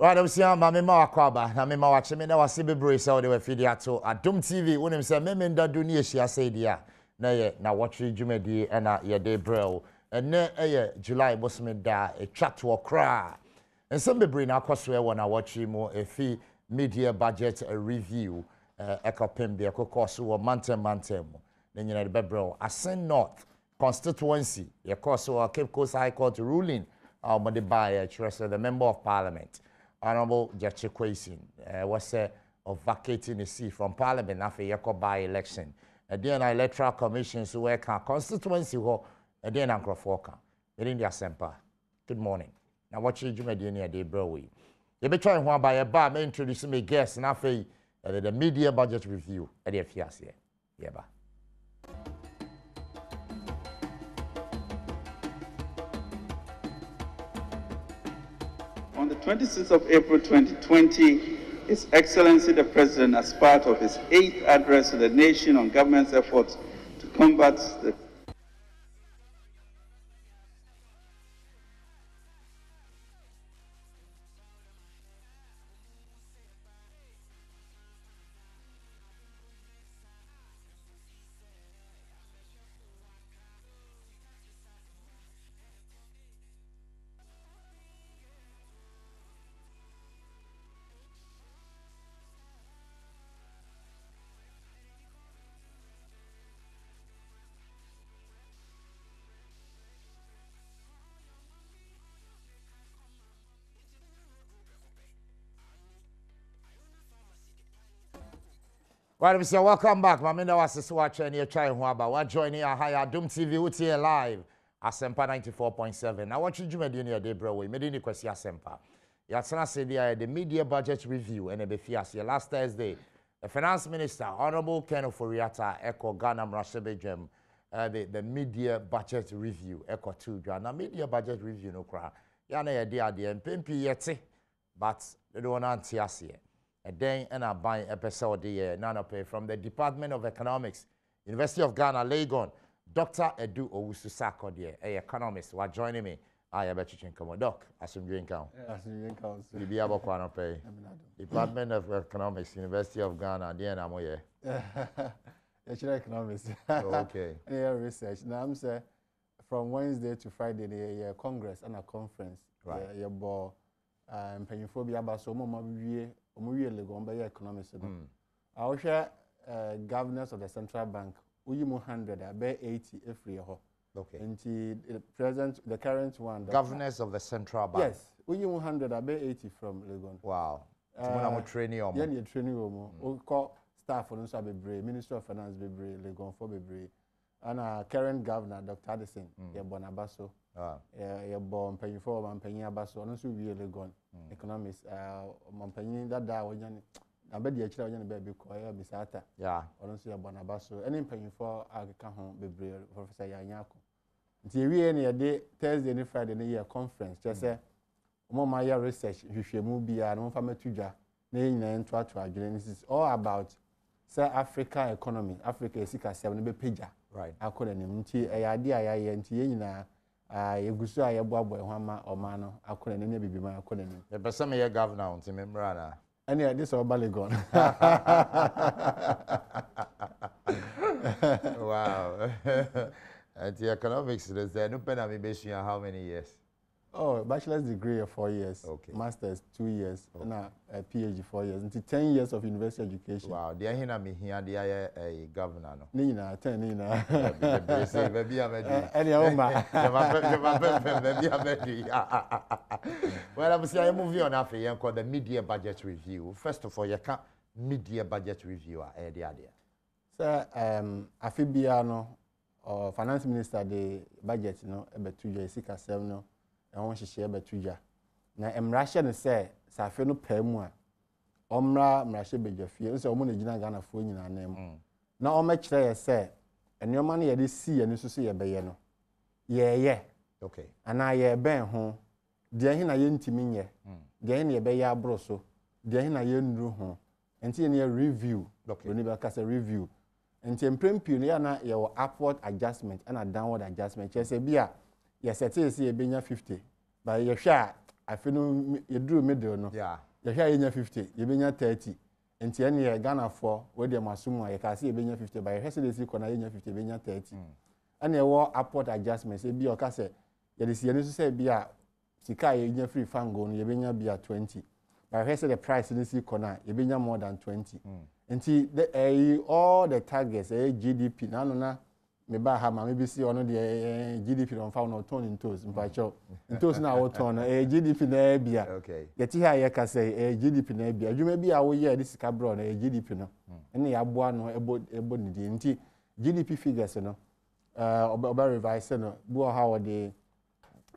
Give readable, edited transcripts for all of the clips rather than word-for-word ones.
Right, I'm saying, Mamma Makwaba, na Mamma Watchman, I was Sibi Brace out of Fidiato, Adom TV, when him say, Memenda Dunia, say, dear, nay, now watch you, Jumedi, and your day, bro, and ne, July was me da, a chat to a cry. And some be bring our cost when I watch him more a fee media budget review, echo pim, the echo cost or mountain, then you know the bebro, I send north constituency, your cost or Cape Coast High Court ruling, but the buyer, the member of parliament. Honorable Judge Kwesi was said of vacating the seat from Parliament after a by-election. And then electoral commissions who work on constituency who then Uncle Foka. In the Assembly. Good morning. Now watch you Jumedi day, bro. You be trying one by a bar, may introduce me guests and after the media budget review at the FIAS here. Yeah, ba. On the 26th of April 2020, His Excellency the President, as part of his 8th address to the nation on government's efforts to combat the Well, we say welcome back. My name is watching and you're trying we're joining our higher Adom TV with here live. Asempa 94.7. Now what you do in your day, bro? We made any question Asempa. Yatsana said the media budget review and the FIAS last Thursday. The finance minister, Honorable Ken Oforiatta, Echo Ghana Mrashebejem, the media budget review, Echo 2. Now media budget review no cry. Yana idea and Pimpi yeti, but they don't want to see. And then I buy episode the from the Department of Economics, University of Ghana, Legon, Dr. Edu Owusu-Sako, economist, who are joining me. I am Bechin Komo. Doc, assume you income. Department of Economics, University of Ghana, DNAMO. Economics. Okay. Research. Now I'm saying from Wednesday to Friday, the Congress and a conference. Right. And Pennyphobia about so much. We economics. I will share governors of the central bank. We 100, I bear 80 every year. Okay. And the current one. Governors of the central bank. Yes, we 100, I bear 80 from Legon. Wow. I'm training you. Yeah, you're training you. We call staff for us be Minister of Finance be Legon for be and current governor Dr. Addison. Yeah, Bonabaso. Yeah, born paying for and paying abaso. And also we Legon. Economics, Montpellier, that I bet the children baby choir bisata. Yeah, honestly, Bonabaso, any paying for Agacahon, Bebre, Professor Yanyako. Until we any day, Thursday and Friday, in a year conference, just say, Momaya research, you should move beyond one family tuja, name and try to again. This is all about African economy. Africa is 7 pager. Right. I couldn't idea I Yegusu aye boabo ehwama omano akone ne bibi ma akone ne. The person me governor on Timembrana. Any this or Balegon. Wow. And the economics is there no pen be how many years? Oh, bachelor's degree 4 years. Okay. Master's 2 years. Okay. And a PhD 4 years. Until 10 years of university education. Wow. They are me here. They are a governor. No. Nina, 10 Nina. Maybe I'm a any Oma. Well, I'm saying I'm moving on after you called the media budget review. First of all, you can't media budget review. The idea. Sir, Afibiano or finance minister the budget, you know, about 2 years, 6 or 7 no. I want to share about 2 years. Now, Russian say, Safeno Pemua, Omra, Mrashe Bejafi, so I'm going to Ghana for you name. Now, how much they say, and your money at this sea and you see a bayano. Yeah. Okay. And I ben home. Dear him, I ain't me ye. Dear him, a baya broso. Dear him, I ain't do home. Until near review. Okay. When you cast a review. Until Prempuniana, your upward adjustment and a downward adjustment. Just a beer. Yes, I say a benya 50. But your share, I feel no you drew middle no. Yeah. You hear you 50, you be 30. And any Ghana for where they must assume you can see you be 50 by residence corner you 50 be 30. And you war upward adjustments e be o ka say you see you say be a sika you free fango you be 20. By the price in this corner you be more than 20. Until the all the targets GDP na me ba ha ma me be see ono the GDP on found no turn in toes in pacho in toes na what turn GDP na bia okay yeti ha ye ka say GDP na bia adwuma bia wo ye this ka bro na GDP no ene ya boa no ebo ni di nti GDP figures no oba revise no bo how the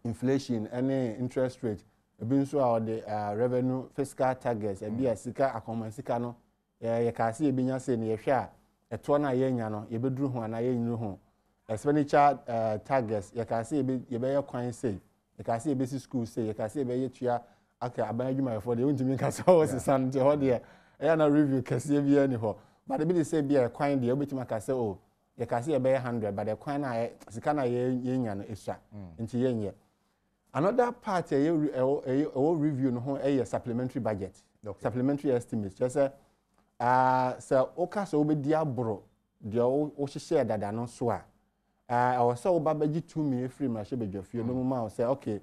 inflation any interest rate ebi nso how the revenue fiscal targets e bia sika akoma sika no ye ka say ebi nya say na ye hwe a eto na ye nya no ye beduru ho na ye nyuru ho expenditure targets you can see you be kwan say you can see be school say you can see be tua aka aban adwuma for the untimi ka say o sisan te ho de e na review kase bi ani ho but the be say be kwan de obetima ka say oh you can see be 100 but the kwan na sika na ye nya no esua nti ye nye another part e review no ho e supplementary budget supplementary estimates just say so o ka so obedi abro de o hihye dada no so a I was so babaji 2 million free my shebe jofie no ma say okay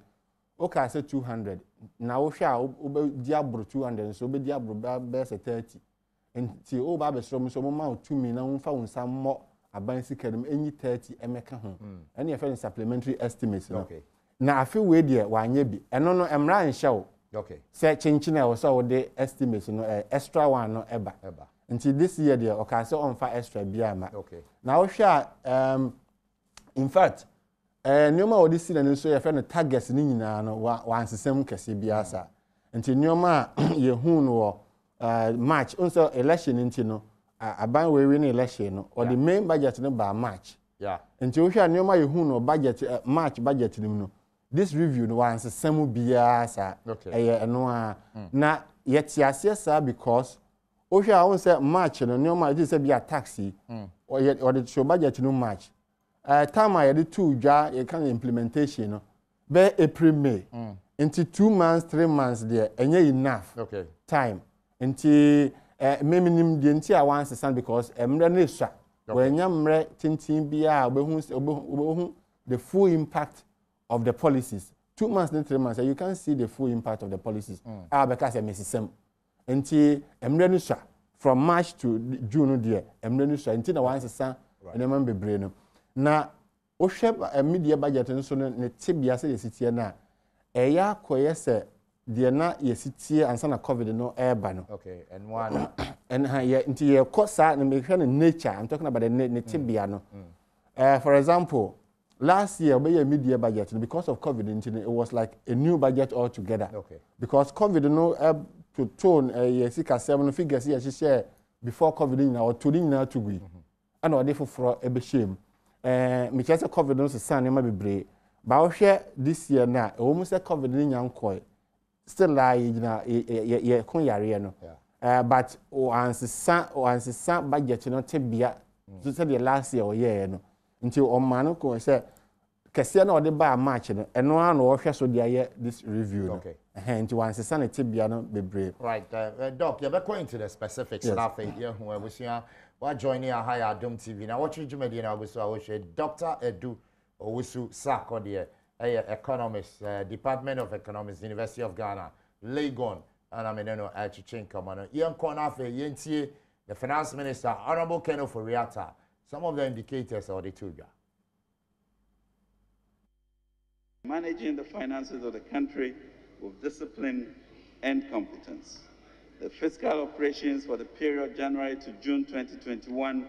okay say 200 na wo hwa obe diabro 200 so obe diabro be say 30 enti o ba be so so ma 2 million na wonfa wonsa mo aban sika dem enyi 30 emeka ho ene ye supplementary estimates no okay na afi we de wanye bi eno no emra nhye wo okay say chinchi na wo so wo de estimates no extra one no eba nti this year de okay say on fa extra bia ma okay na wo hwa in fact nyoma odi si na nso ye fe no targets ni nyina no wansesem kese bia sa nti nyoma ye hu no march unso election nti no aban we ni election no or the main budget no ba march yeah nti wo hwa nyoma ye hu no budget march budget ni no this review no wansesem bia sa eno a na ye tiase sa because wo hwa won say march no nyoma it say bia taxi or the show budget no march time I had 2 dwa you can implementation no be April May into 2 months 3 months there enye enough okay time into minimum the entire once stand because emre na esua when yamre tintin bia obehu the full impact of the policies 2 months and 3 months you can see the full impact of the policies because mesisem into emre na esua from March to June there emre na esua into na once stand enema bebre no na o hwe media budget nso ne tibia se yesitie na eya koye se de na yesitie ansa na covid no eba no okay and one and yeah nti ye kosa na me hwe na nature I'm talking about the tibia no for example last year we media budget because of covid it was like a new budget altogether okay because covid no to tone yesika 7 figures ye share before covid na or to na to gui and o dey for ebe shame me chese covid no se ma bebre ba wo hwe this year na o mu se covid ni nyankoi still lie na ye kon yare no but o ansesa budget no tebia so say the last year o ye no nti o ma no ko se kese na o de ba march no eno an o hwe so de aye this review no okay nti wansesa na tebia no bebre right doc you be going into the specifics na fa here hu abusua wa joining a high Adom TV na watch jumedi na oguso a Dr. Edu Owusu Sako de economist Department of Economics University of Ghana Legon and ameneno achichinka mano yen kona fe yentie the finance minister Honorable Keno Foriata some of the indicators are the two. Managing the finances of the country with discipline and competence. The fiscal operations for the period January to June 2021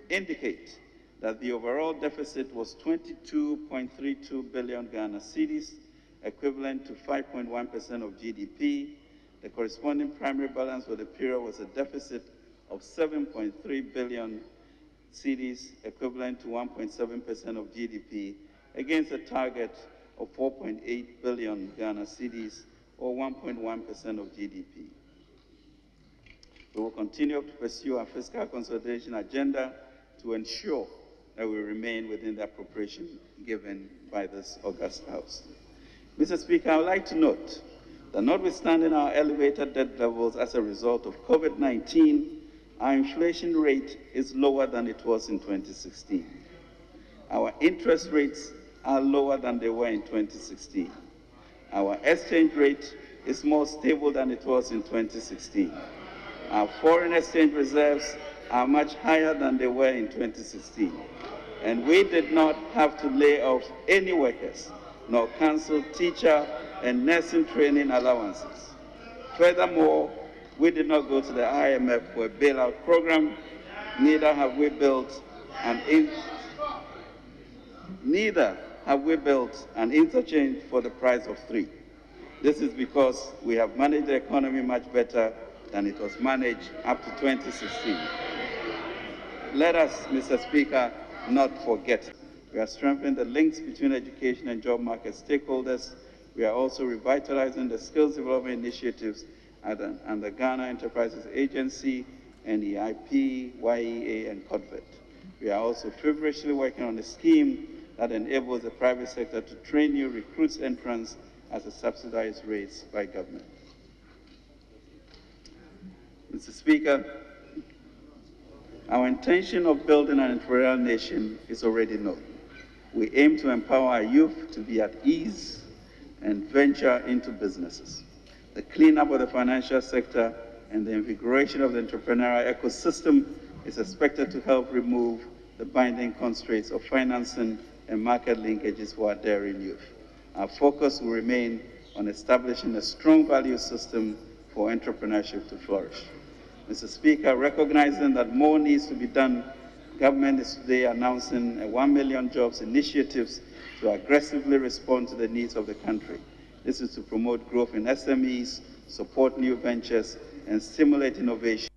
indicate that the overall deficit was 22.32 billion Ghana cedis, equivalent to 5.1% of GDP. The corresponding primary balance for the period was a deficit of 7.3 billion cedis, equivalent to 1.7% of GDP, against a target of 4.8 billion Ghana cedis, or 1.1% of GDP. We will continue to pursue our fiscal consolidation agenda to ensure that we remain within the appropriation given by this august House. Mr. Speaker, I would like to note that notwithstanding our elevated debt levels as a result of COVID-19, our inflation rate is lower than it was in 2016. Our interest rates are lower than they were in 2016. Our exchange rate is more stable than it was in 2016. Our foreign exchange reserves are much higher than they were in 2016. And we did not have to lay off any workers, nor cancel teacher and nursing training allowances. Furthermore, we did not go to the IMF for a bailout program, neither have we built an interchange for the price of 3. This is because we have managed the economy much better than it was managed up to 2016. Let us, Mr. Speaker, not forget. We are strengthening the links between education and job market stakeholders. We are also revitalizing the skills development initiatives and the Ghana Enterprises Agency, NEIP, YEA, and CODVET. We are also feverishly working on a scheme that enables the private sector to train new recruits entrants at a subsidized rates by government. Mr. Speaker, our intention of building an entrepreneurial nation is already known. We aim to empower our youth to be at ease and venture into businesses. The cleanup of the financial sector and the invigoration of the entrepreneurial ecosystem is expected to help remove the binding constraints of financing and market linkages for our daring youth. Our focus will remain on establishing a strong value system for entrepreneurship to flourish. Mr. Speaker, recognizing that more needs to be done, government is today announcing a 1 million jobs initiatives to aggressively respond to the needs of the country. This is to promote growth in SMEs, support new ventures, and stimulate innovation.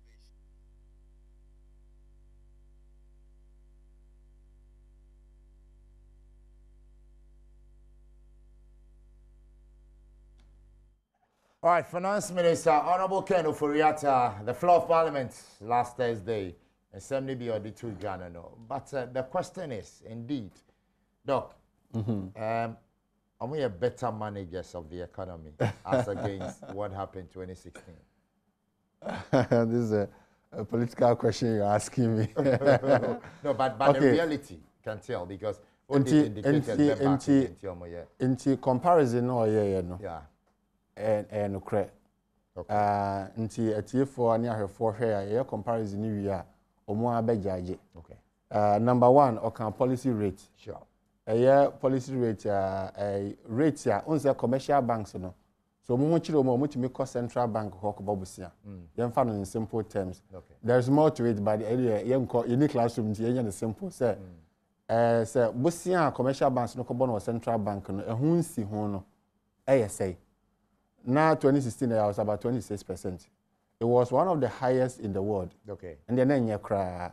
All right, Finance Minister, Honorable Ken Ofori-Atta, the floor of Parliament last Thursday, Assembly be the two Ghana. No. But the question is, indeed, Doc, are we better managers of the economy as against what happened in 2016? This is a political question you're asking me. No, but okay. The reality can tell because what they indicated in comparison, no. Yeah. And okay. Nti atiefo ani ahwefo hwe ya comparison ni wi a omo abejaje. Okay. Number 1, okan policy rate. Sure. Policy rate rate ya onse commercial banks no. So omo chire omo timi ko central bank ko ko bobusia. Yemfa no in simple terms. Okay. There's more to it but yemko in classroom nti yenya the simple say say busia commercial banks no ko bo no central bank no ehun nsi ho no say. Now, 2016, it was about 26%. It was one of the highest in the world. Okay. And then you cry.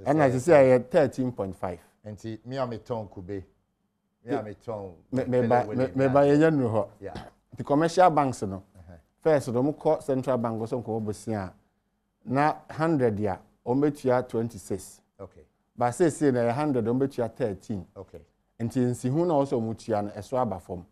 And as I say, I had 13.5. And see, me and my tongue could be. Me and my tongue. Yeah. The commercial banks, no. First, the central bank was on Kobosia. Now, 100 year, Ombetia 26. Okay. But say 100, Ombetia 13. Okay. And in Sihuna also Mutian, a swabber form.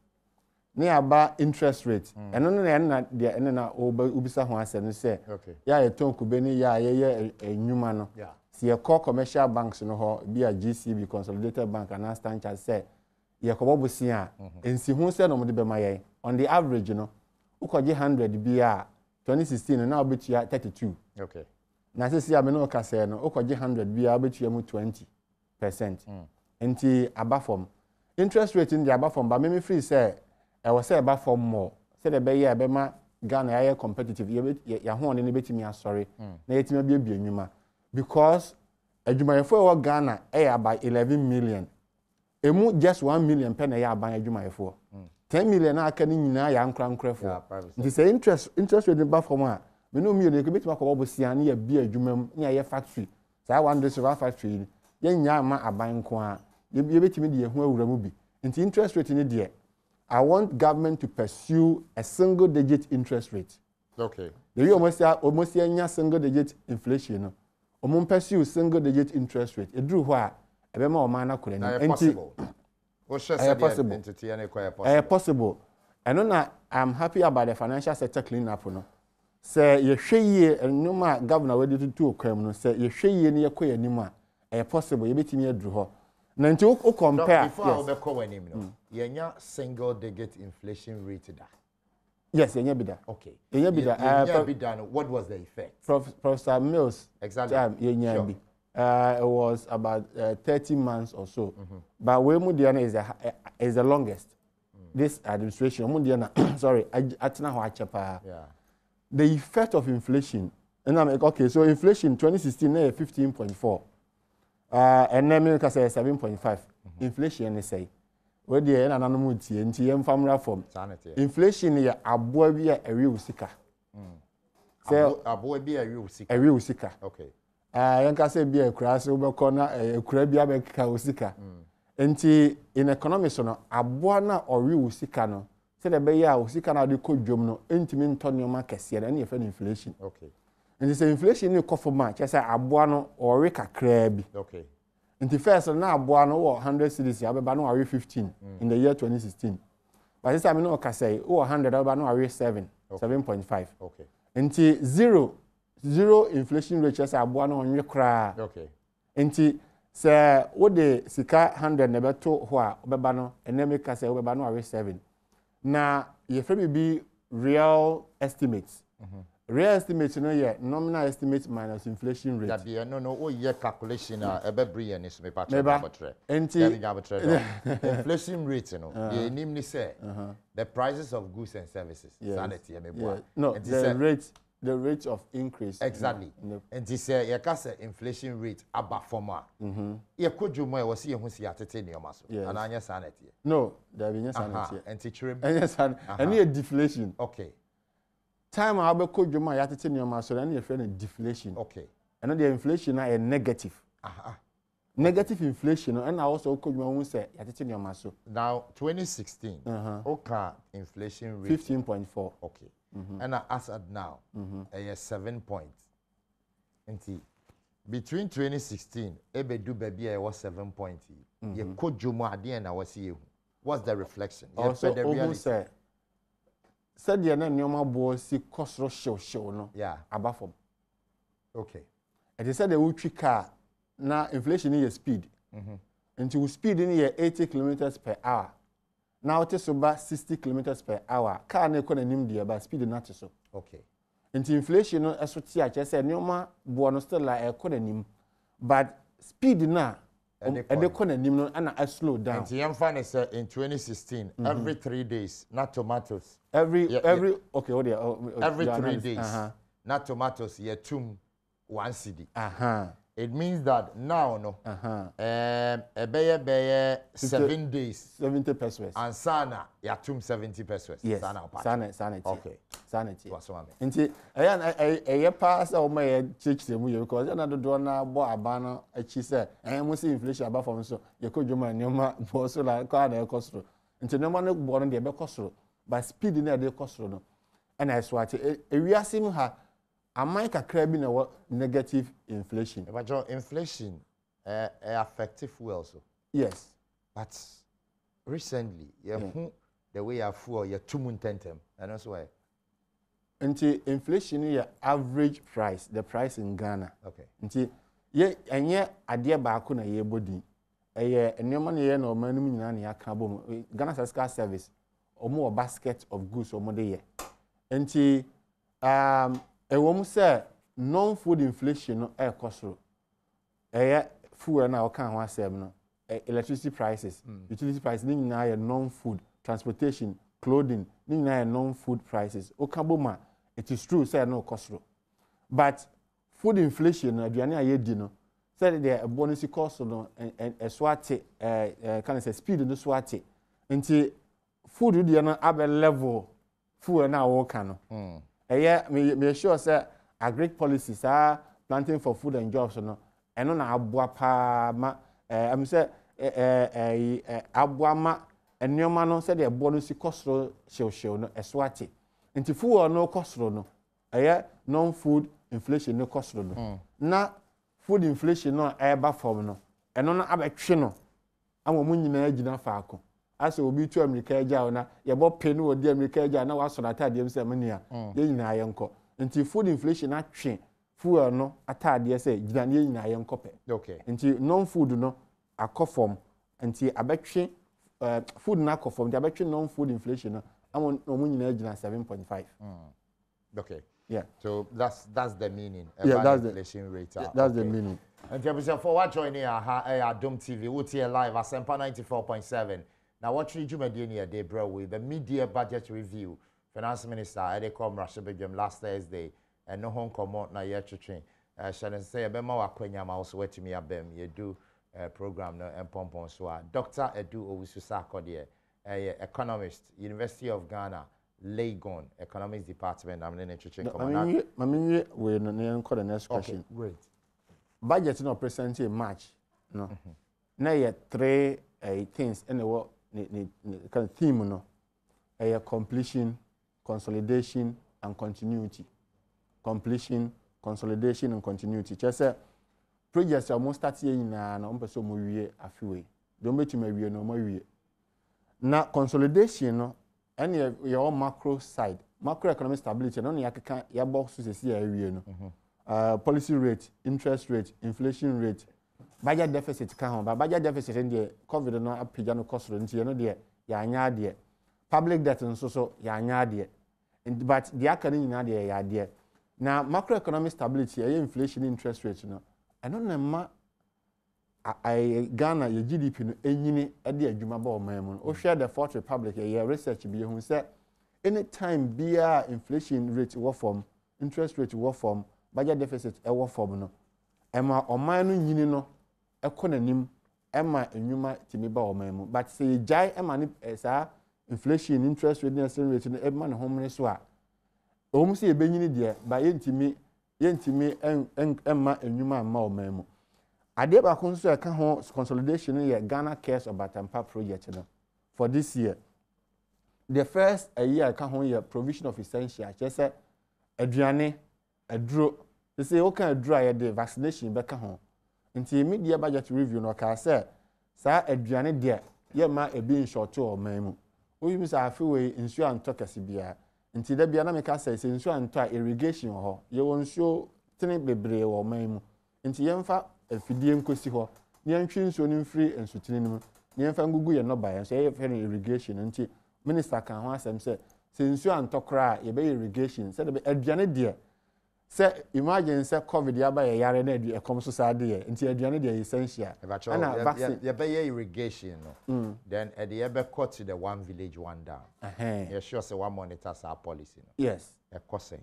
Nearby interest rate. And then the Enna Ubisa Huan say, okay. Yeah, a tongue could be a new man. Yeah. See a core commercial banks, no, be a GCB consolidated bank, and Astan Chad say, Yakobusia, and see who said on the average, you know, who could 100 BR 2016 and now bet you at 32. Okay. Now, I say, I'm no Casano, who could 100 BR bet you 20%. And the above form interest rate in the above form, but maybe free say. I was say about for more. Say the bay Bema Ghana are competitive. You want any bit me sorry. Na it may be a because a Juma for Ghana air by 11 million. Emu just 1 million pen a year by a Juma for 10 million. I can in a young crown for. This interest rate in Bafoma. We know me a bit more about Siani a beer Juma near a factory. So I want this factory. Young Yama are buying qua. You be able to me who will be. Into interest rate in the dear. I want government to pursue a single-digit interest rate. Okay. The almost a single-digit inflation. Almost pursue single-digit interest rate. It drew where a bit more manner could possible. Possible. Possible. And on I'm happy about the financial sector cleanup no. Say ye hwe no ma governor we dey to okwam no say ye hwe ne yekoya nim a possible ye betimi aduru ho. Na nti o compare before we be call him no. Yenya single digit inflation rate da. Yes, yenya bida. Okay. Yenya bida. Yenya bida. What was the effect? Professor Mills. Exactly. Yenya bi. It was about 30 months or so. But we mudiana is the longest. This administration mudiana sorry, atina ho achepa. Yeah. The effect of inflation. And I'm like, okay, so inflation 2016 na 15.4. And then America say 7.5. Inflation is say where the ananamu tie nti yem famra from inflation ya aboa bi a ewe usika say aboa bi a ewe usika okay yanka say bi ekura so ubekọ na ekura bi abeka usika nti in economics no aboa na owe usika no say the be ya usika na de kodwom no ntimi ntonioma kese na ye fa inflation okay nti say inflation ni kofoma che say aboa no owe kakra bi okay. In the first, now aboa no 100 cedis, abeba no are 15 in the year 2016. But this time no can say 100, abeba no are 7, 7.5. Okay. Until zero inflation rate, just aboa no onye kra. Okay. Until say what the sika 100 never to hoa abeba no, and then make say abeba no are 7. Now you be real estimates. Real estimate no yeah nominal estimate minus inflation rate. That be no oh yeah calculation ebe bri and so me patch inflation rate no the name ni say the prices of goods and services sanity me boa. No, the rate of increase. Exactly. And this say you can say inflation rate aba forma. E kodwuma e wose ye hu si atete ne oma so. And anya sanity. No, there be nya sanity. And teacher and a deflation. Okay. Time I be kodwuma ya tete neoma so na friend deflation. Okay. And the inflation na negative. Negative inflation and also kodwuma hu say ya tete neoma so. Now 2016 okay inflation rate 15.4. Okay. And as at now 7 points. Between 2016 ebedu baby I was 7 points. Ye kodwuma ade na wase ye. What's the reflection? Also the reality. Said the neoma bo si kosro show no aba from. Okay. And they said the ultra car na inflation is speed. Until speed in 80 kilometers per hour. Now it is about 60 kilometers per hour. Car na ko nanim dia ba speed not so. Okay. Until inflation no esoti a che say neoma bo no still like e ko nanim. But speed na and they couldn't even slow down. And the funny say in 2016, every 3 days, not tomatoes. Every 3 days, not tomatoes. Yeah, 1 cedi. It means that now no. Beye 7 days. 70 pesos. And sana ya 70 pesos. Yes. Sanity. Okay. Sanity. What's one? Nti eye pass o ma ye chechire mu ye because na do na bo abana achi say mo see inflation aba from so ye ko dwuma nyoma bo so la ka na e kosoro. Nti nyoma no bo no de be kosoro. But speed na de kosoro no. And I swat ewiase mu ha amai kakra bi na negative inflation. But your inflation effective well so. Yes. But recently, the way I feel you too muntentem, and that's why. Until inflation is average price, the price in Ghana. Okay. Until ye idea baako na ye body. Nyoma na ye no manu nyina na ya ka bom. Ghana Fiscal Service omo basket of goods omo de ye. Until ewom say non-food inflation no e kosoro. Fuel na o kan ho asem no. Electricity prices, utility prices, ni nyina ye non-food, transportation, clothing, ni nyina ye non-food prices. Okaboma, it is true say no kosoro. But food inflation aduane aye di no say the bonus cost no and swate can say speed no swate. Nti food di no abe level fuel na wo kan no. Me sure say agric policies are planting for food and jobs no. Eno na aboa pa ma am say aboama ennyoma no say the bonus kosoro hyew no eswate nti fuel no kosoro no non-food inflation no kosoro no na food inflation no eba form no eno no abetwe no amomu nyina agina faako asa obi tu America agya na ye bo pe no odi America agya na waso na atade se mania ye nyina ye nko nti food inflation atwe fuel no atade se gina ye nyina ye nko pe okay nti non food no akofom nti abetwe food na akofom nti abetwe non food inflation no amon omu nyina gina 7.5 okay yeah so that's the meaning that's inflation rate that's the meaning. And for what joining Adom TV, we're here live at Sempa 94.7. Now, what should you do in day, bro? With the mid-year budget review, Finance Minister Ede come Rashabegem last Thursday, and no home come out now yet to train. Shannon say, Bema Wakwenya also wet to me a bem, you do program no and pompon so. Dr. Edu Owususa Kodie, economist, University of Ghana, Legon, Economics Department. I'm in the train. Mammy, we're not the next question. Okay, great. Budget no present in March no na ye three things in the kind of theme no completion, consolidation and continuity. Completion, consolidation and continuity. Just say projects are most start here na person mo wie afiwe don betuma wie no mo wie na consolidation no and your macro side, macroeconomic stability no ya keka ya box so se ya wie no policy rate, interest rate, inflation rate, budget deficit can home, but budget deficit in the COVID no apija cost nti no de ya anya de public debt nso so ya anya de but the akani nyina de ya de na macroeconomic stability inflation interest rate no eno na ma Ghana your GDP no enyini e de adwuma ba o man mu o share the Fourth Republic your research bi hu say anytime bia inflation rate wo form interest rate wo form budget deficit ewo form no ema oman no nyini no ekonanim ema enwuma timi ba oman mu but say jai ema ni sa inflation interest rate and rate no ema ne homne so a omu say ebenyini de ba yentimi ema enwuma ma oman mu ade ba kon so e ka ho consolidation ye Ghana Cares Obatampa project no for this year the first a year ka ho ye provision of essential just say aduane adro they say o kan adro aye the vaccination be ka ho nti media budget review no ka say sa aduane de ye ma e bi short o man mu o yimi sa afi we nsuo anto kase bia nti da bia na me ka say nsuo anto a irrigation ho ye won nsuo tene bebre wo man mu nti ye mfa afidie nkosi ho ne antwi nsuo ni mfiri nsutini nim ne mfa ngugu ye no ba ye so ye fe irrigation nti minister kan ho asem say nsuo anto kra ye be irrigation say de aduane de say imagine say covid ya ba yare na adu ekom so sa de nti aduane de essential and vaccine ya be irrigation no then at the ebe cut to the one village one down you sure say one monitors our policy no yes e cost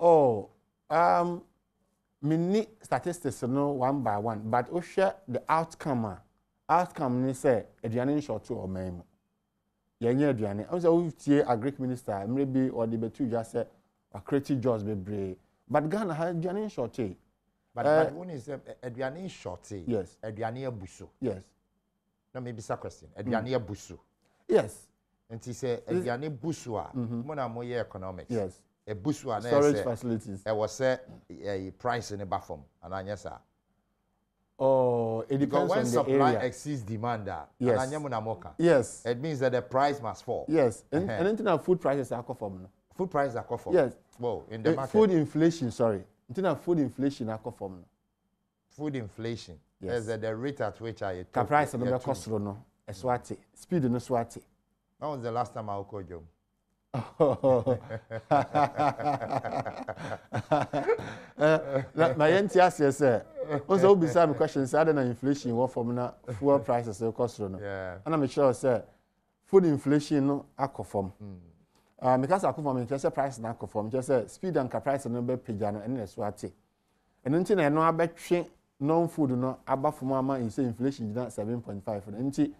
oh mini statistics no one by one but o share the outcome ni say aduane short to o man mu yenye aduane o say o tie agric minister maybe or the betu just say a creative jobs be brave but Ghana has aduane short but when is aduane short yes aduane abuso yes no maybe sa question aduane abuso yes and he say aduane buso a mo na mo ye economics yes a buso na storage facilities e was say a price in the bafom and anya sa oh it depends when on the supply area. exceeds demand yes. and anya mo na moka yes it means that the price must fall yes and internal food prices are conform no food prices are conform yes well in the market food inflation sorry internal food inflation are conform no food inflation yes. is the rate at which I the price no be cost no eswati speed no swati. When was the last time I called you? My NTS say also be some questions other than inflation what from na fuel prices so cost no yeah and I'm sure say food inflation no akoform because akoform just say price na akoform just say speed and price no be pija no and so ate and nti na no abetwe non food no abafom ama in say inflation gina 7.5 nti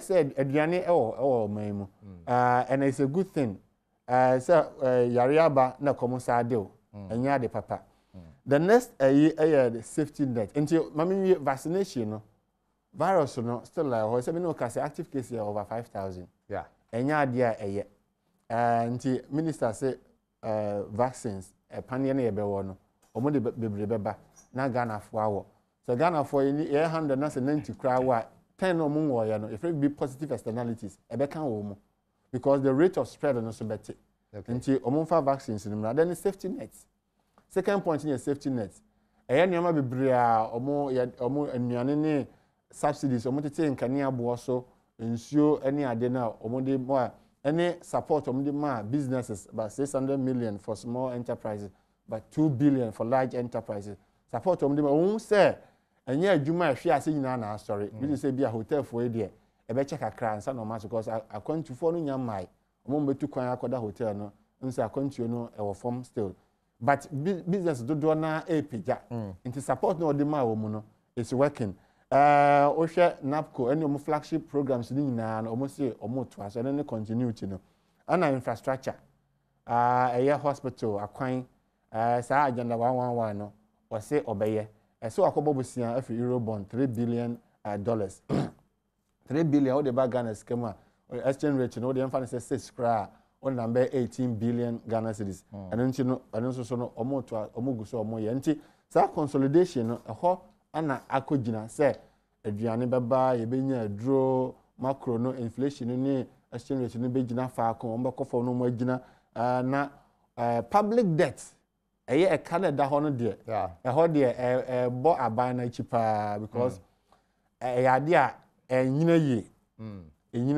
said aduane ewo man mu and it's a good thing so yariaba na komo sade o enya de papa the next the safety net nti mami vaccination no virus no still like ho say me no case active case over 5,000 yeah enya de eye nti minister say vaccines panie na ye be wo no omo de bebre beba na Ghana fo awo so Ghana fo ye 100 na say 90 kra wa 10 no more, if it be positive externalities, a better because the rate of spread is also better. Until omonfa vaccines in then the safety nets. Second point in safety nets. Nyama bibria omo enuane subsidies omo tete nkania bo so nsuo any ade na omo de more any support omo de ma businesses about 600 million for small enterprises but 2 billion for large enterprises. Support omo de ma say enye adwuma ahwe ase nyina na sorry we say be a hotel for e de e be check akra ansa no mass because akwantufo no nyamai omo betu kwan akoda hotel no nsa akwantuo no e wo form still but business do na epija into support no de ma wo mu no is working ohwe napco any omo flagship programs ni nyina no omo say omo to aso ne continuity no ana infrastructure eye hospital akwan sa agenda 111 no o say obeye so akobobusia afi eurobond $3 billion dollars 3 billion o de ba Ghana schema exchange rate no de emfa say 6 kra on number 18 billion Ghana cedis eno so no omo guso omo ye nti sa consolidation no ho ana akogina say aduane beba ye benya aduro macro no inflation ni exchange rate no begina fa ko ombe kofo no mo agina na public debt eye Canada ho no de ho de bo aban na chipa because ade a enyina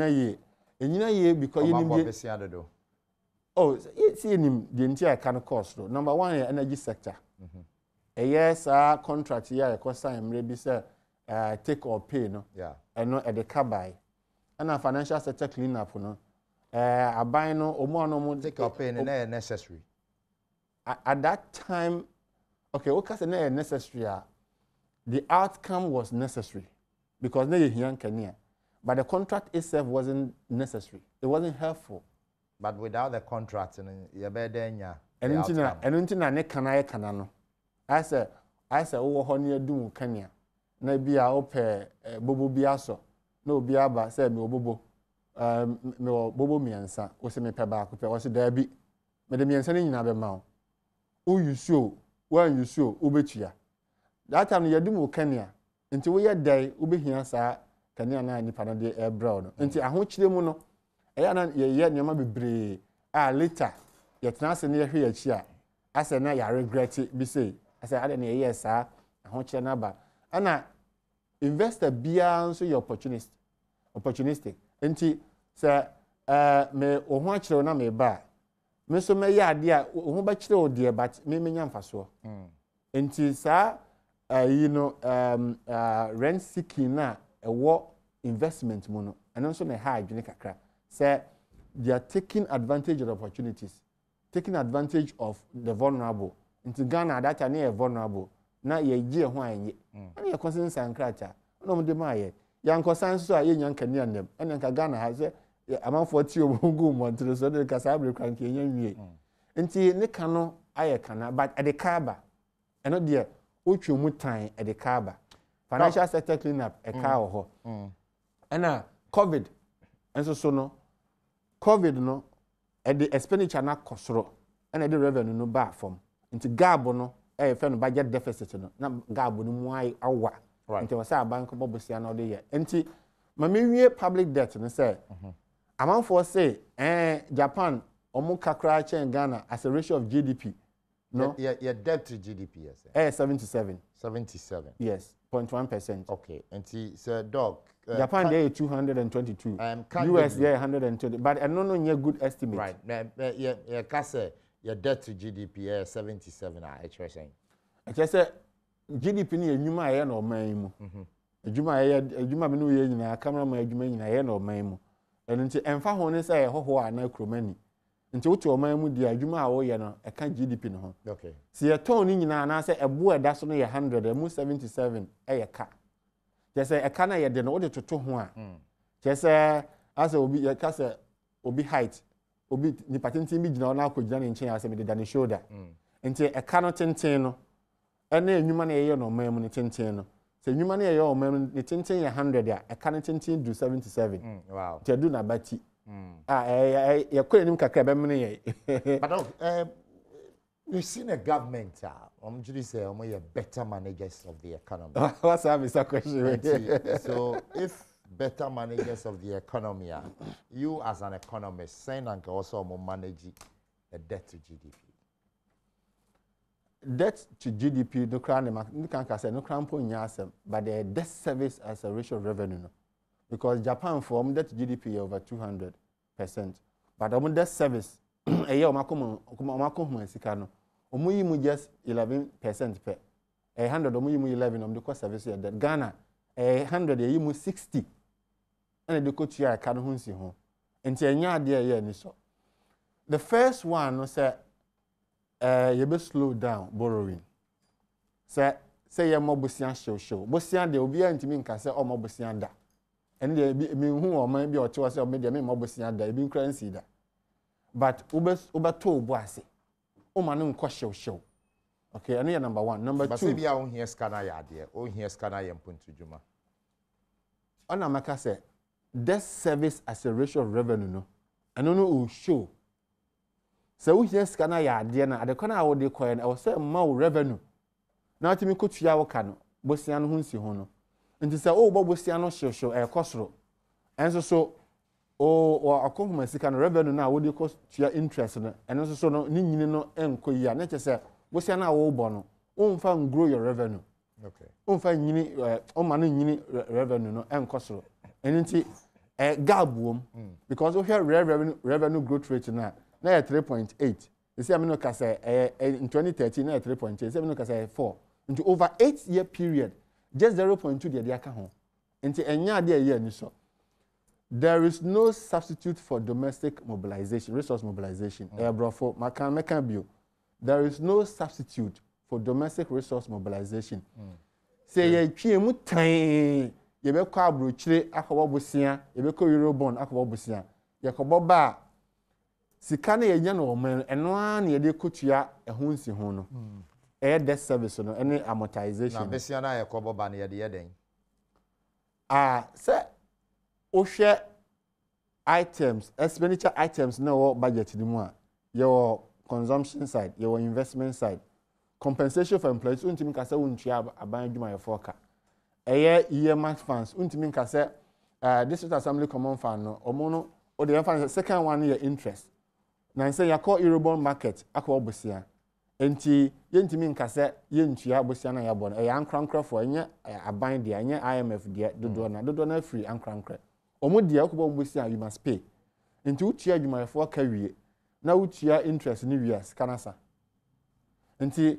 ye because you need oh see him the entire kind of cost number 1 energy sector yes contract here e sign maybe say take or pay no no e de kabai and financial sector clean up no aban no omo take or pay no necessary at that time okay what say na necessary the outcome was necessary because na yehian kania but the contract itself wasn't necessary. It wasn't helpful. But without the contract, you better nya. Enuntina ne kana no. I say oh honey do kanya. Na bia ope bobo bia so. Na obi aba say me obobo. Me bobo miensa. O se me pe ba ko pe o se da bi. Me de miensa ni nyina be ma o. O yusuo, wan yusuo obetua. That time you do mu kanya. Nti wo ye dai obehia sa kania na nipa na de brown nti ahokyire mu no eya na ye nyama bebre later ye tenase na ye hwe achi a ase na ya regret bi say ase ade na ye sa ahokyire na ba ana investor bia nso ye opportunistic nti say me oho akyire na me ba me so me ya ade a oho ba kyire o de but me menya mfaso nti sa rent seeking na ewo investment mu no and also na high adwene kakra say they are taking advantage of opportunities, taking advantage of the vulnerable. Into Ghana that are near vulnerable na ye gye ho anye and ye concern sankrata no mo de ma ye yan concern so ye nyan kania nem and nka Ghana ha say amanfo ti obugu montro so de kasa abre kwan ke nyan wie nti ne ka no aye kana but at the kaba eno de otwe mu tan at the kaba financial sector clean up a car ho and covid and so no covid no at the expenditure na kosoro and the revenue no back from into gab no fe no budget deficit no na gab no mu ai awa into was a bank bobosia no de ye enti ma mewie public debt no say amanfo say Japan omo kakra chen Ghana as a ratio of GDP no your debt to GDP yes 77 yes 0.1%. Okay, and see, sir, dog. Japan there 222. US there 120. But I don't know your good estimate. Right. Yeah, Kase, your debt to GDP 77. I just say GDP ni enyuma ye na oman mu. Ejuma me no ye nyina camera ma ejuma nyina ye na oman mu. Eno nti emfa ho ne say hoho ana kromani. Nti wotu oman mu dia ejuma a wo ye no e ka GDP no ho. Okay. Si ye ton ni nyina na say ebo eda so no ye 100 emu 77 e ye ka. Je say e ka na ye de no wo de toto ho a. Je say asa obi ye ka say obi height obi ni patentin bi gina na akogina ne nchen asa me de dane shoulder. Nti e ka no tenten no ena enyuma na ye no oman mu ne tenten no. Se enyuma na ye oman mu ne tenten ye 100 a e ka no tenten do 77. Wow. Te do na bati. You couldn't kakra be mene ye. But we've seen a government usually say better managers of the economy. What's that, Mr. Question? So if better managers of the economy. You as an economist, saying and also manage the debt to GDP. Debt to GDP, no crown, no can say no crown point yasem, but the debt service as a ratio of revenue. No? Because Japan form debt to GDP over 200%, but on debt service, a year omako sikano, omuyimu just 11% per. 100 omuyimu 11 the cost service that Ghana 100 yimu 60, and the coach here can hunsi home. And say nya there ni so. The first one no say you be slow down borrowing. Say you mo busian show. Busian de obi antimi nka say o mo busian da. And dey me hu o man bi o che say o me dey me mo busian da e bi currency da. But ube to obo ase. O ma no nko show. Okay, and number 1. Number 2. But say bia on here scanner ya de. O here scanner ya mpuntu juma. Ona maka say debt service as a ratio of revenue no. And no will show. So we hear scanner ya de na ade kona wo de coin I will say ma revenue. Na timi ko tua wo ka no. Bosia no hunsi ho no. Nti say o bo bosia no show e kosoro. Enso so o akoma sika no revenue na wo de cost tua interest no. Enso so no ni nyini no enko yi a na che say bosia na wo bo no. O mfa grow your revenue. Okay. O mfa nyini o ma no nyini revenue no enkosoro. Enti gab because we hear revenue growth rate na 3.8. You see, I mean, in 2013, 3.8. Say, I mean, 4. Into over 8-year period, just 0.2 the account. Into any year ni so. There is no substitute for domestic mobilization, resource mobilization. There is no substitute for domestic resource mobilization. Say, ye chie mutai. You be call brochire akobo bosia you be call eurobond akobo bosia ye kobo ba sika na ye nya no man eno an ye de kotua ehunsi ho no debt service no any amortization na besia na ye kobo ba na ye de yeden say o hwe items expenditure items na wo budget ni mu a your consumption side your investment side compensation for employees untimi ka say untua aban adwuma ye foka year match funds untimi nka say district assembly common fund no omo o the fund second one year interest na say ya call eurobond market akwa obosia enti yentimi nka say yentua obosia na ya bon ankrankra for enye aban dia enye IMF dia dodo na free ankrankra omo dia akwa obosia you must pay enti utua adwuma for ka wie na utua interest ni wie kanasa enti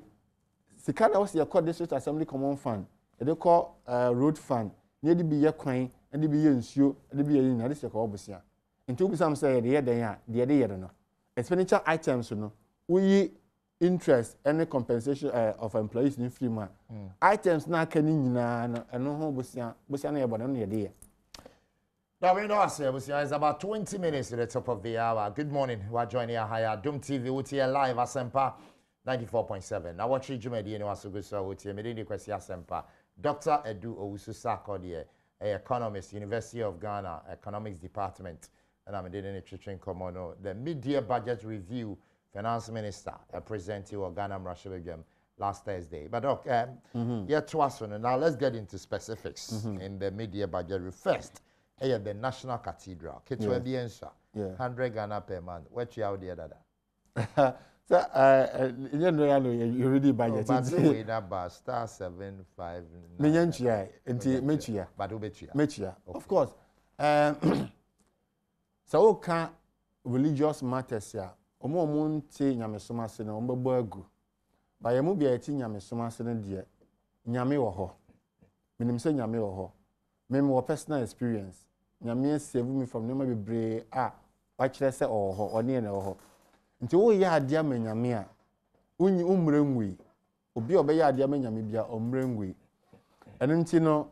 sikana was ya call district assembly common fund they call road fund near the be kwan and the be nsuo and the be yin na this call obusia nti obi sam say the den a the year no expenditure items no we interest and compensation of employees in free man items na aka ni nyina no eno ho obusia na ye bono no ye de. Now we know ourselves, it's about 20 minutes to the top of the hour. Good morning. We are joining our higher Adom TV here live at Sempa 94.7. Nnawotwe Yi ni wasuguso utie medini kwesi Sempa. Dr. Edu Owusu-Sarkodie, economist, University of Ghana, Economics Department, and I'm doing a Komono. The mid-year budget review, Finance Minister, presented to Ghana Mrashibigem last Thursday. But okay, yeah, now let's get into specifics in the mid-year budget review. First, the National Cathedral, Ketwebiensa, 100 Ghana per month. What's your idea, Dada? So, you really budget. But we have star 759. Menyanchia, enti mechia. But ubechia. Mechia. Of course. So can religious matters ya. Omo monte nyamesoma se na ombebo agu. Ba ye mu bia eti nyamesoma se na de nyame wo ho. Minim se nyame wo ho. Me personal experience. Nyame save me from nema bebre wa kire se wo ho, one na wo ho. Nti wo ya ade amanyame a unyi umrenwi obi obe ya ade amanyame bia omrenwi eno nti no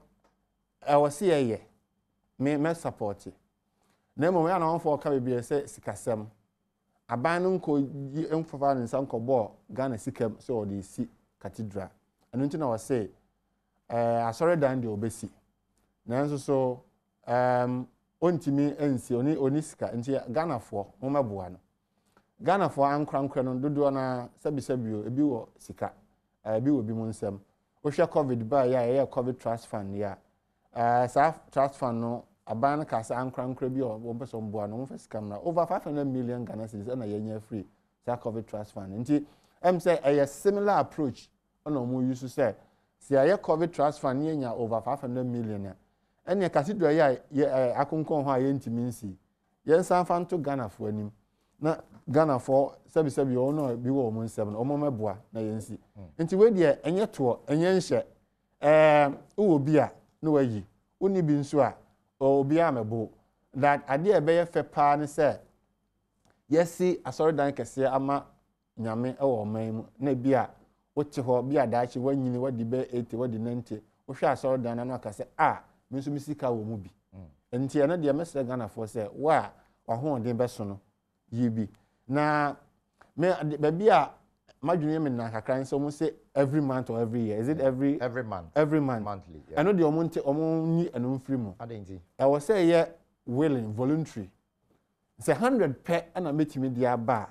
wose ye me support na mo ya na wonfo ka bia se sikasem aban no nko emfofa no nsan ko bo Ghana sikam so o de si cathedral eno nti na wose asore dan de obesi na nso so ontimi ensi oni sika nti Ghana fo mo meboa no Ghana for ankra no dodo na sabisabio ebi wo sika ebi wo bi mu nsem wo hwe covid ba ya covid trust fund ya sa trust fund no aban ka sa ankra bi o wo person boa no first camera over 500 million Ghana cedis na yenya free sa COVID trust fund nti say a similar approach on mo use say a COVID trust fund yenya over 500 million ene kasido ya akonkon ho a yentimi nsi yen san fan to Ghana fo anim na Ghana for sebi o no bi wo mo nsem no o mo meboa na yensi nti we de enye to enye nhye wo bi a no wayi woni bi nso a obi amebo that ade ebeye fe pa ne se yesi asori dan kese ama nyame ewo man mu na bi a wote ho bi a daachi wanyini wadi be 80 wadi 90 wo hwe asori dan na aka se me nso misika wo mu bi enti ena de mesre Ghana for se wa ho den be so no yibi na me baby a madwene me na kakran so mo say every month or every year is it every month monthly I know the omo ni eno free mu adenti I was say yeah willing voluntary say 100 per na metimi dia ba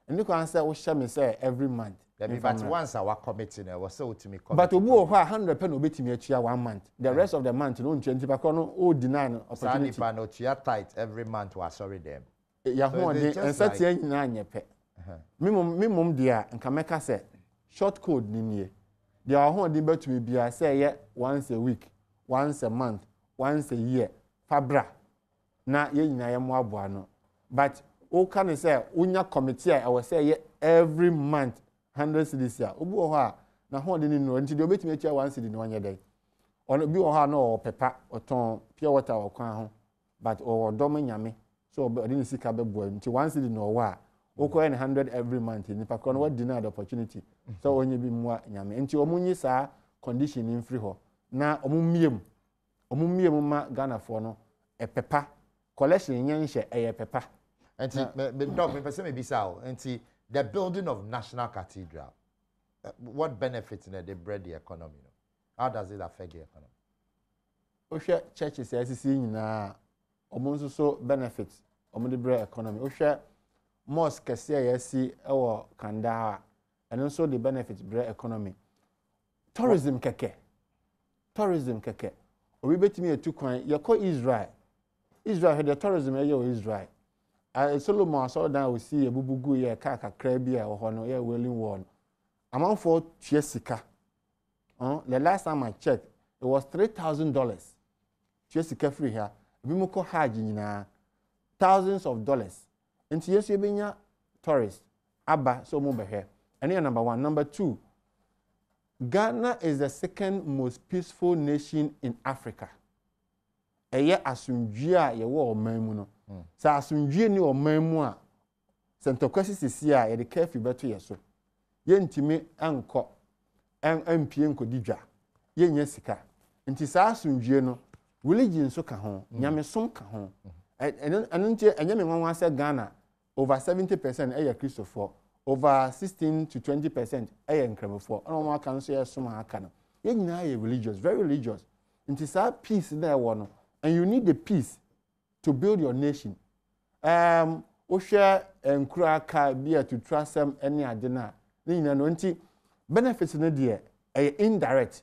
eni ko answer wo hye me say every month but once our committee na was so to me but obu o ho 100 per no betimi atua 1 month the rest of the month no 20 pa no o deny no opportunity pa no tua tight every month was sorry them ya ho de ensati anyina anyepe mimum dia nka meka say short code ni nie dia ho de betumi bia say ye once a week once a month once a year fabra na ye nyina ye mo aboa no but o can say unya committee I was say every month 100 cedis a obu ho a na ho de ni no nti de obetumi atua 1 cedi no anya dai ono bi ho ha na o pepa oton pure water o kwan ho but o dom nyame so odi ni sika be boa nti 1 cedi no wa o ko 100 every month ni pa kono what deny the opportunity so onye bi mua nyame nti omunyi saa condition in free ho na omumiem ma Ghana for no pepa collection nyenhye pepa nti me dog me person me bisa o nti the building of National Cathedral what benefits in the bread the economy no? How does it affect the economy? Ohwe churches asisi nyina omonso so benefits the bread economy ohwe mosque kese yasi ewo Kanda and also the benefits bread economy tourism keke obi betimi etukwan yako Israel had the tourism area Israel Solomon saw down we see ebubugu ye kaka krabi a ho no ye Wailing Wall amount for Chiesika the last time I checked it was $3,000 Chiesika free here bi mo ko hajj nyina thousands of dollars nti yesu ebenya tourists aba so mo be here and number 1 number 2 Ghana is the second most peaceful nation in Africa eye asundwie a ye wo oman mu no sa asundwie ni oman mu a sentokwasi sisi a ye de kafi beto ye so ye ntimi anko empie nkodidwa ye nya sika nti sa asundwie no religion so ka ho nyame som ka ho eno nti enyame nwanwa se Ghana over 70% eye Christopher over 16 to 20% eye nkramofo ono ma kan so ye som aka no ye nyina ye religious very religious nti sa peace na e wo no and you need the peace to build your nation. O share nkura ka bia to trust them any adena. Ni nyina no nti benefits no dey indirect.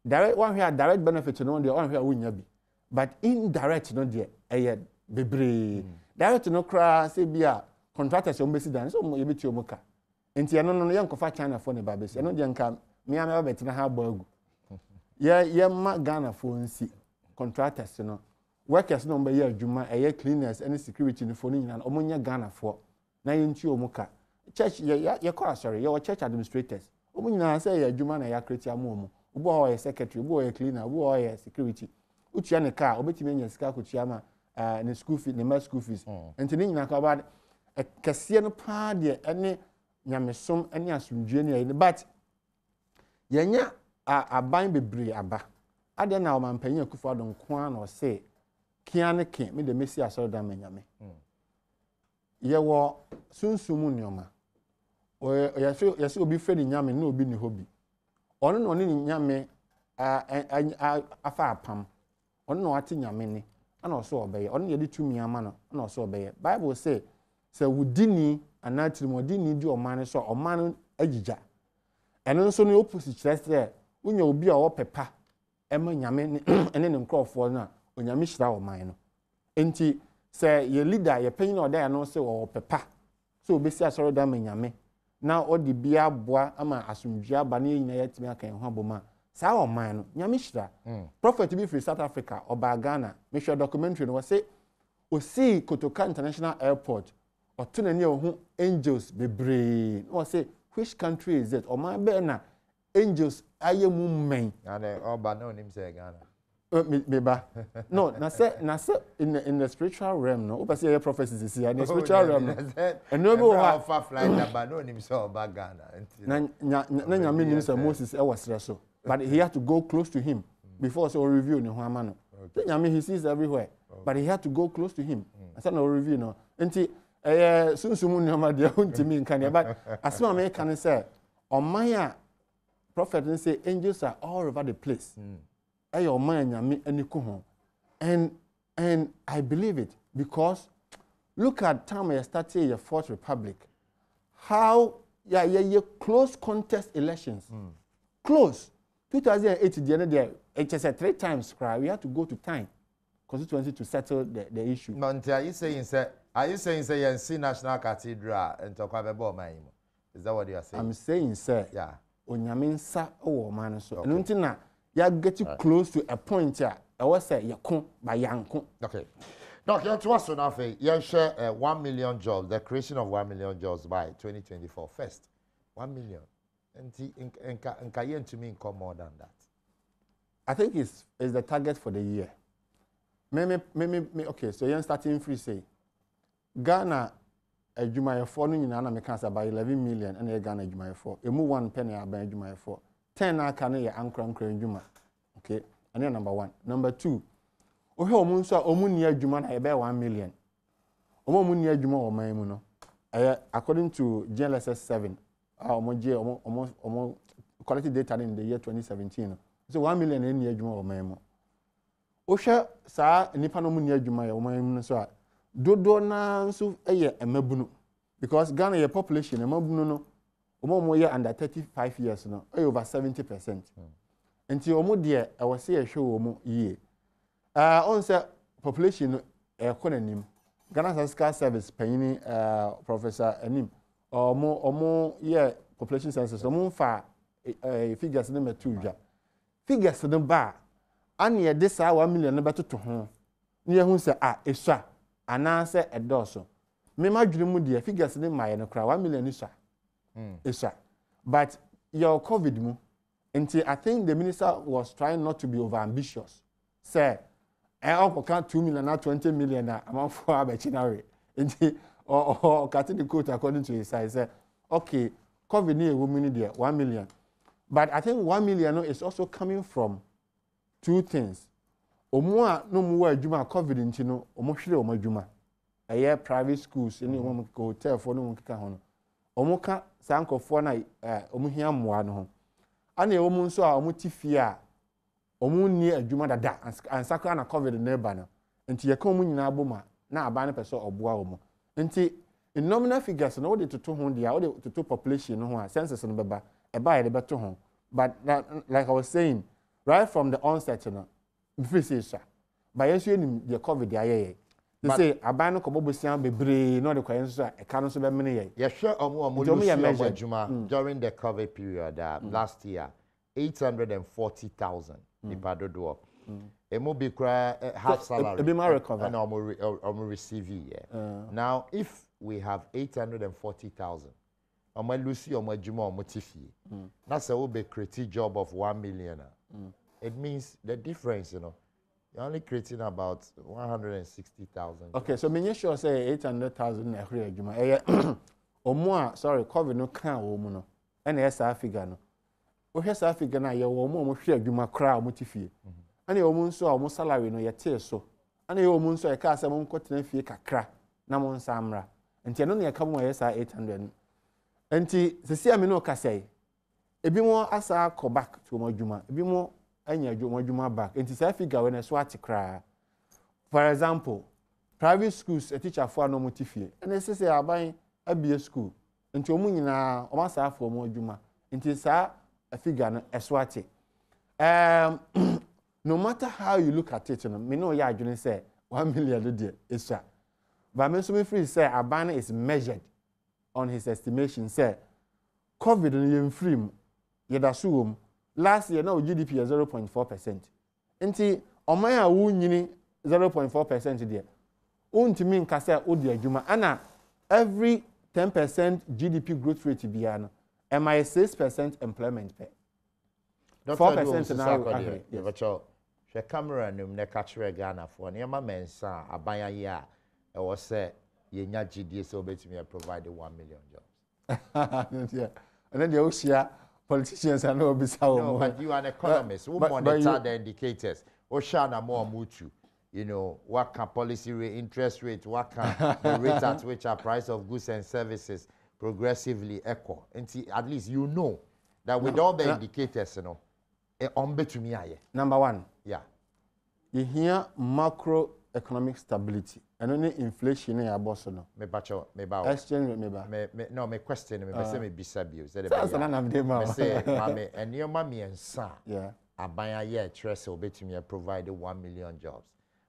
Direct one here direct benefit no dey one here wunya bi. But indirect no dey bebre. Direct no kra say bia contractors on besi dan so mo yebeti omuka. Nti eno no ye nkofa China for ne ba besi. Eno dey nka me ama ba betina ha bagu. Ye ma Ghana for nsi contractors no workers no be adwuma cleaners and security no for nyina omonya Ghana for na yenti omuka church ye call sorry your church administrators omunyina say adwuma na ya create amomo obo ho secretary obo ho cleaner obo ho security utua ne car obetime nya sika kotua ma ne school fees ne ma school fees enti ne nyina ka ba kase no pa de ene nyamesom ene asundwe ne but yenya aban bebre aba ade na o mampanya kufa do nko an o se kiane ke me de mesi asoro da manyame ye wo sunsumu nioma o ya se obi fre ni nyame na obi ni hobi ono no ni nyame afa apam ono no ati nyame ni ana o so obeye ono ye de tumi ama no ana o so obeye bible say wudini anatirimodini di omane so omane agija eno nso no opposite chestre unya obi a wo pepa ema nyame ene ne nkrofo na onyame hyira wo man no enti say ye leader ye panyin oda no say wo pepa so obesi asoro da manyame na odi bia boa ama asomdua ba na nyina yatimi akan ho aboma sa wo man no nyame hyira prophet bi free South Africa oba Ghana me share documentary no say o see Kotoka International Airport or tunani ho angels bebre no say which country is it o man be na angels ayemu men and oba no nim say Ghana Meba. No, na say in the spiritual realm, no. Oba say prophecies is in the spiritual realm. And no go far flight but no nim so about Ghana. Na nyame nim say Moses e was so. But he had to go close to him before so review ni ho ama no. Nyame he sees everywhere. But he had to go close to him. I said no review no. Enti sunsumu ni ma dia untimi nkan ya but asema me kan say oman a prophet say angels are all over the place. Ayo man nyame ani ko ho and I believe it because look at time I started your Fourth Republic how close contest elections close 2008 the other day it just said 3 times cry we had to go to time constituency to settle the issue. No, are you saying you see National Cathedral and talk about my is that what you are saying? I'm saying sir yeah onyame nsa o man so no na you get close to a point here. I was say yakon by yanko. Okay. Now, to us now, you share 1 million jobs, the creation of 1 million jobs by 2024. First, 1 million. And can you to me income more than that? I think it's the target for the year. Maybe okay, so you're starting free say. Ghana, a Jumaya 4, no, you can say by 11 million, and a Ghana Jumaya 4. You move 1 penny about Jumaya 4. 10 na kan ye ankran njuma okay and then number 1 number 2 ohe omun so omun ni adwuma na ye be 1 million omun ni adwuma o man mu no according to GLSS 7 omun quality data in the year 2017 so 1 million ni adwuma o man mu ohwe sa nipa no mun ni adwuma ye o man mu so a dodo na nso eye emabunu because Ghana ye population emabunu no omo ye under 35 years no over 70%. Enti omo de e wose ye hwe omo yie. On say population e konanim. Ghana Statistical Service panyini Professor Anim omo ye population census omo fa figures no metu dwa. Figures no ba an ye de sa 1 million no betoto ho. Ne ye hu say esua ana say edoso. Me madwene mu de figures no maye no kra 1 million isua. But your COVID mu, until I think the minister was trying not to be over ambitious. Say, I can't 2 million, not 20 million, amount for Abachinari. Or cutting the quote according to his size. Say, okay, COVID near women there, 1 million. But I think 1 million is also coming from 2 things. Omwa no more juma COVID into no, omoshire omajuma. A year private schools, any woman hotel for no one. Omuka sankofo na omuhia moa no ho ana omu nso a omutifie a omu ni adwuma dada ansakra na COVID neba no enti ye ka omu nyina aboma na aba ne pese oboa omu enti in nominal figures no we to ho dia we to population no ho a census no beba e ba ye de beto ho but like I was saying right from the onset no before say sha ba yesu enim the COVID ayeye they say abano ko bobosian bebre no de kwayen so e ka no so be mene ye ye hwe omo during the COVID period last year 840,000 nipa dodo emo be kra half salary e be recover and omo receive here now if we have 840,000 omo lucy omo adwuma omo tifie na say we be create job of 1 million it means the difference you're only creating about 160,000. Okay, so me sure say 800,000 na hwe adwuma. Omo sorry, COVID no kan wo mu no. E na esa figure no. O hwe sa figure na ye wo omo hwe adwuma kra omo tifie. Ana omo nso omo salary no ye te so. Ana ye omo nso ye ka asa mo nkotena fie kakra na mo nsa amra. Enti no na ye ka mo ye sa 800. Enti sesi ame no ka say. Ebi mo asa ko back to mo adwuma. Ebi mo anya adwuma back enti say figure when so atikra for example private schools a teacher for no motifie and say aban abie school enti omu nyina o ma sa for mo adwuma enti sa a figure no eso ati no matter how you look at it, me know ya adwene say 1 million de is but me so me free say Abana is measured on his estimation say COVID in free yeda so last year now GDP is 0.4%. Nti oman a wo nyini 0.4% there. Untimi nka say odi adwuma ana every 10% GDP growth rate biya no am I 6% employment pay. 4% now agree. Yes. She camera num ne catch Ghana for niema mensa abanya ya e was say yenya GDP so betimi provide 1 million jobs. Yeah. And then the Oshia politicians are no bisa. No, but you are an economist. Who monitor the indicators? Oshana more mutu. You know, what can policy rate, interest rate, what can the rate at which our price of goods and services progressively echo. And see, at least you know that with all the indicators, you know, to me, number one. Yeah. You hear macroeconomic stability. And only inflation in your boss no. Me bacho, me ba. Exchange rate me ba. No, me question me say me bisabi. That's an amdema. Me say, mame, and your mommy and son. Yeah. Abanya ye trust to me provide 1 million jobs.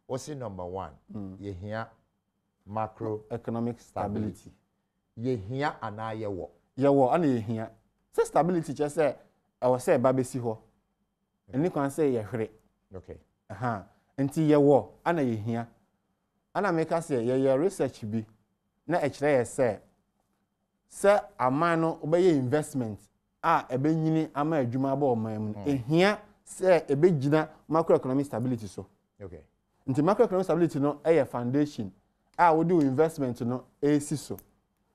What's the number one? You hear macroeconomic stability. You hear ana ye wo. Ye wo ana ye hear. Say stability just say I was say babesi ho. And you can say ye hwere. Okay. Enti ye wo ana ye hear. Ana make us say ye research bi na e kire ye say aman no obeye investment ebe nyini ama adwuma ba oman mu. Ehia say ebe gina macroeconomic stability so. Okay. Nti macroeconomic stability no foundation we do investment no esi so.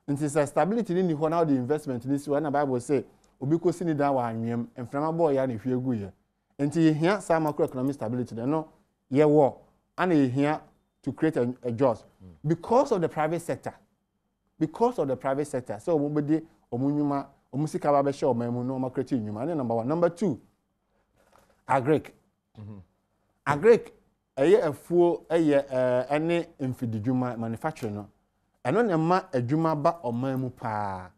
Nti say stability ni ho na the investment ni si na Bible say obi ko sini da wa anwem enframa boy ya na hwe egu ye. Nti ye hia sa macroeconomic stability no ye wo ana ye hia to create a jobs because of the private sector. Because of the private sector. So omubedi omunyuma omusika ba be share omamu no ma create nyuma. Number 1. Number 2. Agric. Agric eye afuo eye ene mfididwuma manufacturing no. Eno na ma adwuma ba omamu pa.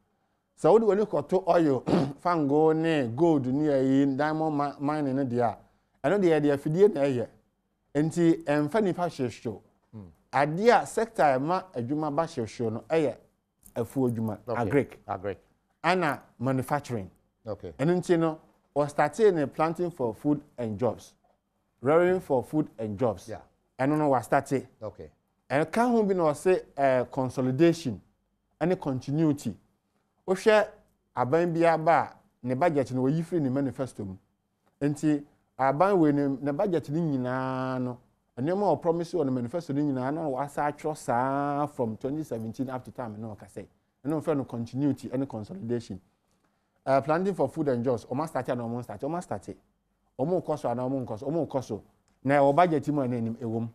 So wo de woni koto oil fango ne gold ni ayi diamond mining ne dia. Eno de afidie na eye. Enti emfa nipa hwehwo. Adia sector ma adwuma ba hwehwo no eye afuo adwuma. Agric. Ana manufacturing. Okay. And then no was starting a planting for food and jobs. Rearing for food and jobs. Yeah. And no was started. Okay. And can home be no say consolidation and continuity. O share aban bia ba ne budget no yi free ne manifesto mu. Enti aban we ne budget ni nyina no enema o promise on the manifesto ni nyina na wasa atwo saa from 2017 up to time no ka say. No no continuity and consolidation. Planting for food and jobs. Omo start and omo start. Omo start. Omo koso and omo koso. Omo koso. Na o budget mo na enim ewom.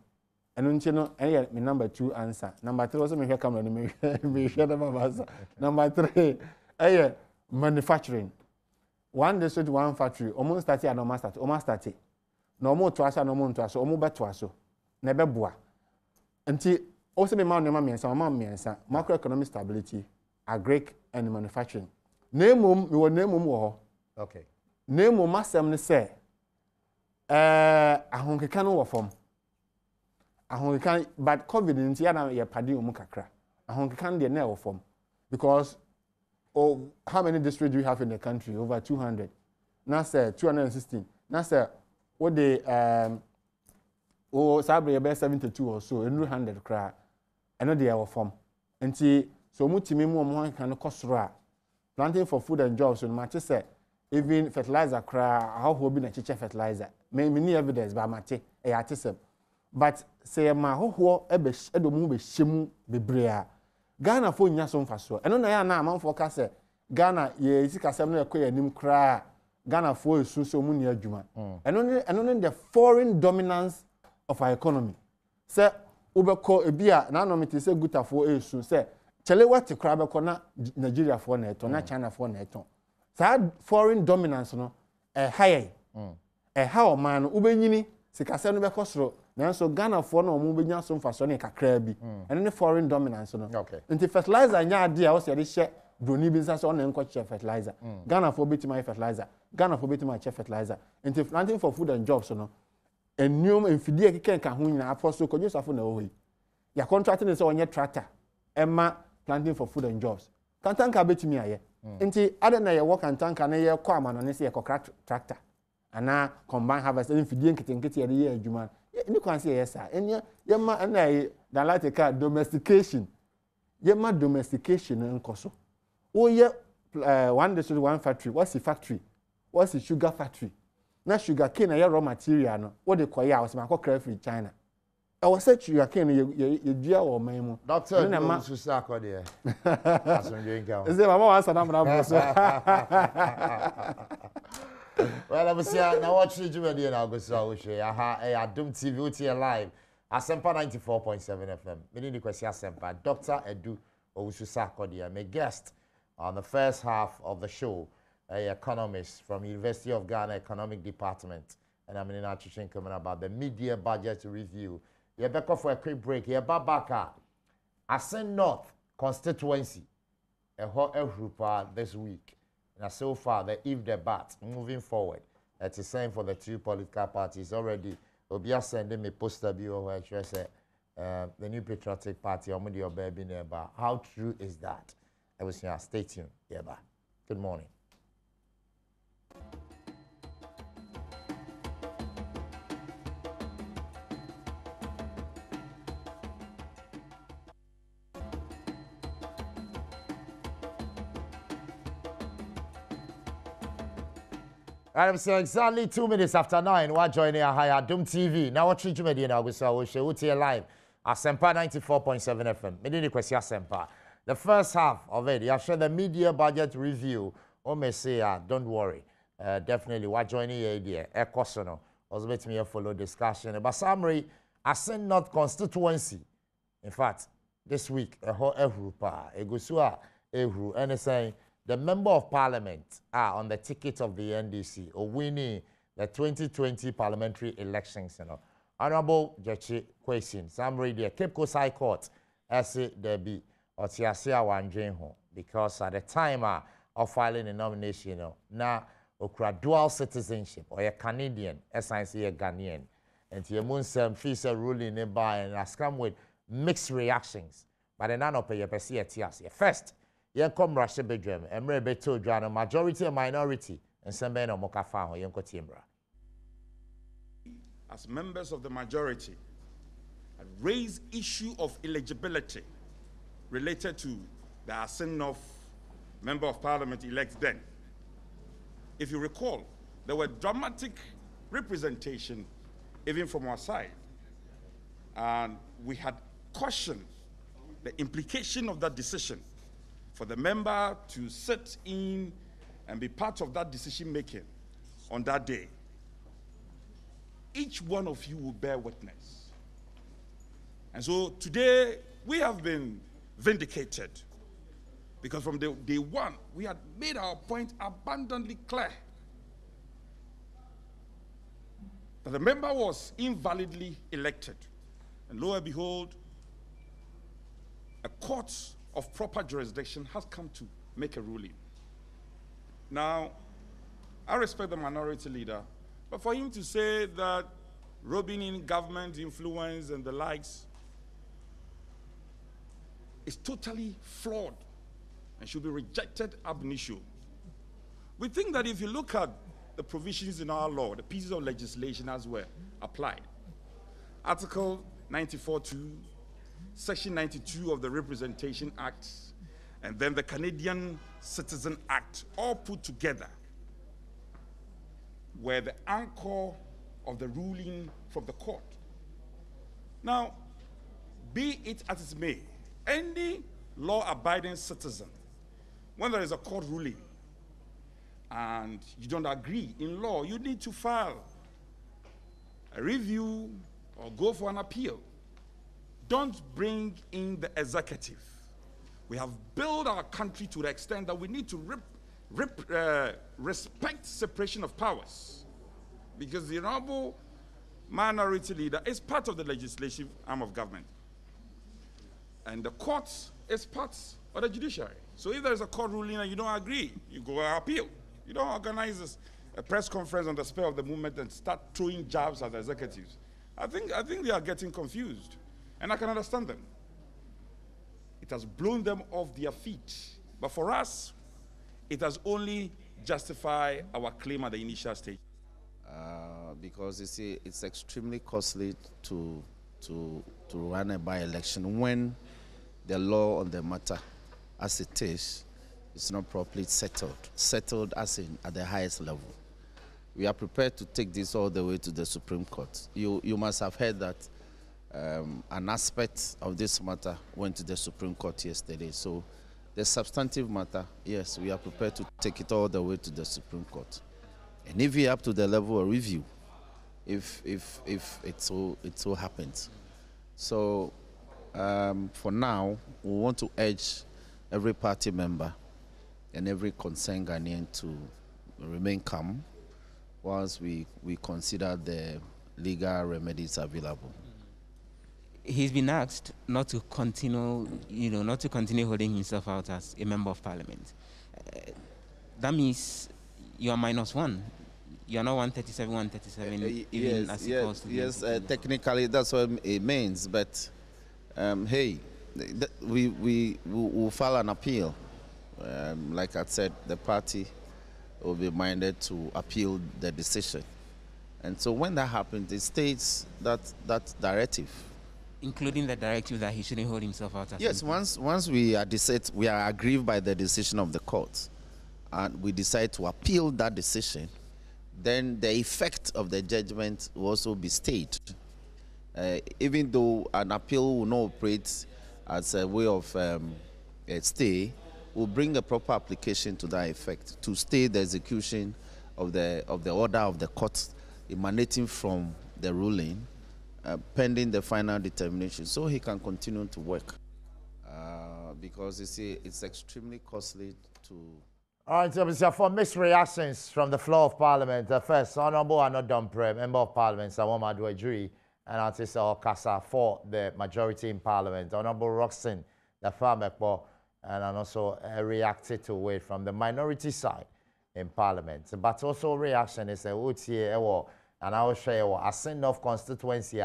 Eno nche no eye me number 2 answer. Number 3 also me hwe camera ni me hwe na mama answer. Number 3 eye manufacturing. One district one factory. Omo start and omo start. Omo start. Na omo to asa na omo to asa. Omo beto aso. Na beboa. Nti also me ma miensa. Macroeconomic stability, agric and manufacturing. Nemum we were nemum wo. Okay. Nemum masem ne say ahonkeka no wo fom. Ahonkeka but COVID nti ya na ye padi omu kakra. Ahonkeka de na wo fom because how many districts do we have in the country? Over 200. Now say 216. Now say what the sabre be 72 or so 100 kra. Eno de our form. Nti so mutimi mu omo kan no kosoro a planting for food and jobs so mate say even fertilizer kra how ho bi na cheche fertilizer. Me ni evidence ba mate e ya tesem. But say ma ho edomu be hyemu bebre a Ghana fo nya so mfaso. Eno na ya na amanfo ka say Ghana ye sikasem na ekoya nim kra Ghana fo esu so mu ni adwuma. Eno the foreign dominance of our economy. Say ubeko ebia na no mete se gutafo esu se chele wati kra beko na Nigeria fo na eto na China fo na eto sa foreign dominance no high ha o man no ubenyini sikase no beko soro nanso Ghana fo na omu benya so mfaso ne kakra bi ene foreign dominance no nti fertilizer nya ade a wo se de hye broni bi nsa so na enko che fertilizer Ghana fo betima fertilizer Ghana fo betima che fertilizer nti planting for food and jobs no ennum mfidie keke nka ho nyina afọ so konyo safo na ohi ya contract ne so onye tractor emma planting for food and jobs kantanka betumi aye nti ada na ye work kantanka na ye kwa amano ne se ye kokra tractor ana combine harvest mfidie nketenkete ye de ye adwuma ni kwanse ye sa enya ye ma na ye da like ka domestication ye ma domestication nkoso wo ye one district one factory what's the factory what's the sugar factory na sugar cane na raw material no what they call ya was ma call free China I was say sugar cane ye dua wo man mu doctor na so sa ko de asonje nka say mama wan sana mna bro so well I'm see Nnawotwe Yi na go so wo hwe aha Adom TV uti live Asempa 94.7 FM me ni kwesi Asempa Dr. Edu Owusu ko de my guest on the first half of the show, an economist from University of Ghana Economic Department. And I'm in Atchishin coming about the mid-year budget review. You're back for a quick break. You're back Asen North constituency, a hot group this week. Now, so far, the if the bat moving forward. It's the same for the two political parties already. Obia sending me poster view where I say the New Patriotic Party, Omudi Obebi Neba. How true is that? I was here. Stay tuned. Yeah, bye. Good morning. I'm saying exactly 2 minutes after 9. We're joining Adom TV. Nnawotwe Yi na we show live. Asempa 94.7 FM. Me ni kwesi Asempa. The first half of it, you share the media budget review. O may say, don't worry. Definitely, we're joining the idea. Ekosono. Also, let me follow discussion. But summary, Asen North constituency. In fact, this week, a whole Ehrupa, Egusua Ehru, and saying the member of parliament are on the ticket of the NDC or winning the 2020 parliamentary elections. You know, Honorable Jechi Kwesin, summary there, Cape Coast High Court, as there be. Because at the time of filing a nomination, now okra dual citizenship or a Canadian, essentially a Ghanaian, and the Munsem fees a ruling nearby and has come with mixed reactions. But the none of your PCA first, you come Russia bedroom, and maybe told you majority and minority, and some men of Mokafa or Yanko Timbra. As members of the majority, raise issue of eligibility related to the Asen North Member of Parliament elect then. If you recall, there were dramatic representation even from our side. And we had cautioned the implication of that decision for the member to sit in and be part of that decision making on that day. Each one of you will bear witness. And so today we have been vindicated, because from day one we had made our point abundantly clear that the member was invalidly elected, and lo and behold, a court of proper jurisdiction has come to make a ruling. Now, I respect the minority leader, but for him to say that rubbing in government influence and the likes is totally flawed and should be rejected ab initio. We think that if you look at the provisions in our law, the pieces of legislation as well applied, Article 94(2), Section 92 of the Representation Act, and then the Canadian Citizen Act, all put together, were the anchor of the ruling from the court. Now, be it as it may, any law-abiding citizen, when there is a court ruling and you don't agree in law, you need to file a review or go for an appeal. Don't bring in the executive. We have built our country to the extent that we need to respect separation of powers, because the honorable minority leader is part of the legislative arm of government, and the court is part of the judiciary. So if there is a court ruling and you don't agree, you go appeal. You don't organize this a press conference on the spur of the moment and start throwing jabs at the executives. I think they are getting confused, and I can understand them. It has blown them off their feet. But for us, it has only justified our claim at the initial stage. Because you see, it's extremely costly to run a by-election when the law on the matter, as it is not properly settled as in at the highest level. We are prepared to take this all the way to the Supreme Court. You must have heard that an aspect of this matter went to the Supreme Court yesterday. So the substantive matter, yes, we are prepared to take it all the way to the Supreme Court. And if we are up to the level of review, if it so happens. So for now, we want to urge every party member and every concerned Ghanaian to remain calm whilst we consider the legal remedies available. He's been asked not to continue, not to continue holding himself out as a member of parliament. That means you are -1. You are not 137, 137, even as it calls to be. Yes, technically that's what it means, but hey, we will file an appeal. Like I said, the party will be minded to appeal the decision. And so when that happens, it states that directive. Including the directive that he shouldn't hold himself out as yes, once we are aggrieved by the decision of the court, and we decide to appeal that decision, then the effect of the judgment will also be stayed. Even though an appeal will not operate as a way of a stay, will bring a proper application to that effect to stay the execution of the order of the court emanating from the ruling, pending the final determination, so he can continue to work. Because you see, it's extremely costly to. All right, so for mixed reactions from the floor of Parliament, first, Honourable Adom TV, Member of Parliament, Nnawotwe Yi, and Artist Kasa for the majority in Parliament, Honourable Roxanne, the Farmekbo, and also reacted to it from the minority side in Parliament. But also reaction is a and I will share a send off constituency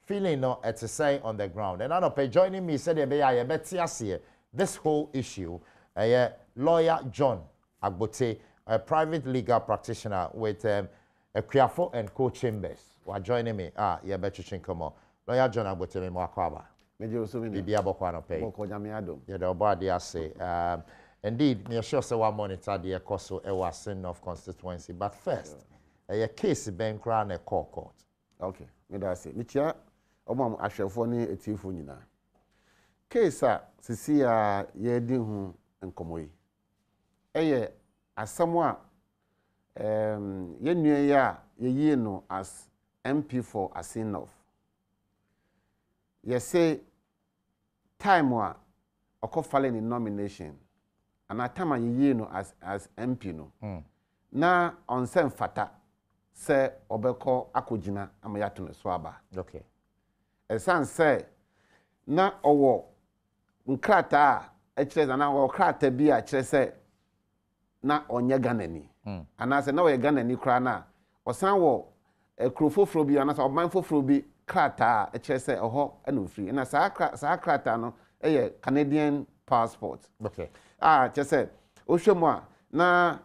feeling no to say on the ground. And I know joining me said this whole issue. Lawyer John Agbote, a private legal practitioner with Kwiafo and Co-Chambers, who are joining me. Yeah, better chinkomo. Lawyer John Agbote, me mwakwaba. Bibi abokwano pay. Yeah, the body I say. Indeed, me sure say one monitor the koso ewa sin of constituency. But first, a case ben crown a court. Okay, me da say. Michia, omam ahwefo ni etifo nyina. Case sisi ye di hu nkomo yi. Eye asɛm a yenue ya ye no as MP for Asinof. Ye say time wa okofale ni nomination and at time ye no as MP no. Na onsem fata se obeko akogina amayato ne so aba. Okay. Esan say na owo nkrata ekire na owo krata bi a kire say na onye Ghanani. Anase na we Ghanani kra na osan wo ekrofofro bi anase omanfofro bi krata ekire say oho anu free na sa krata no eye Canadian passport. Okay. Kire say ohwemu a na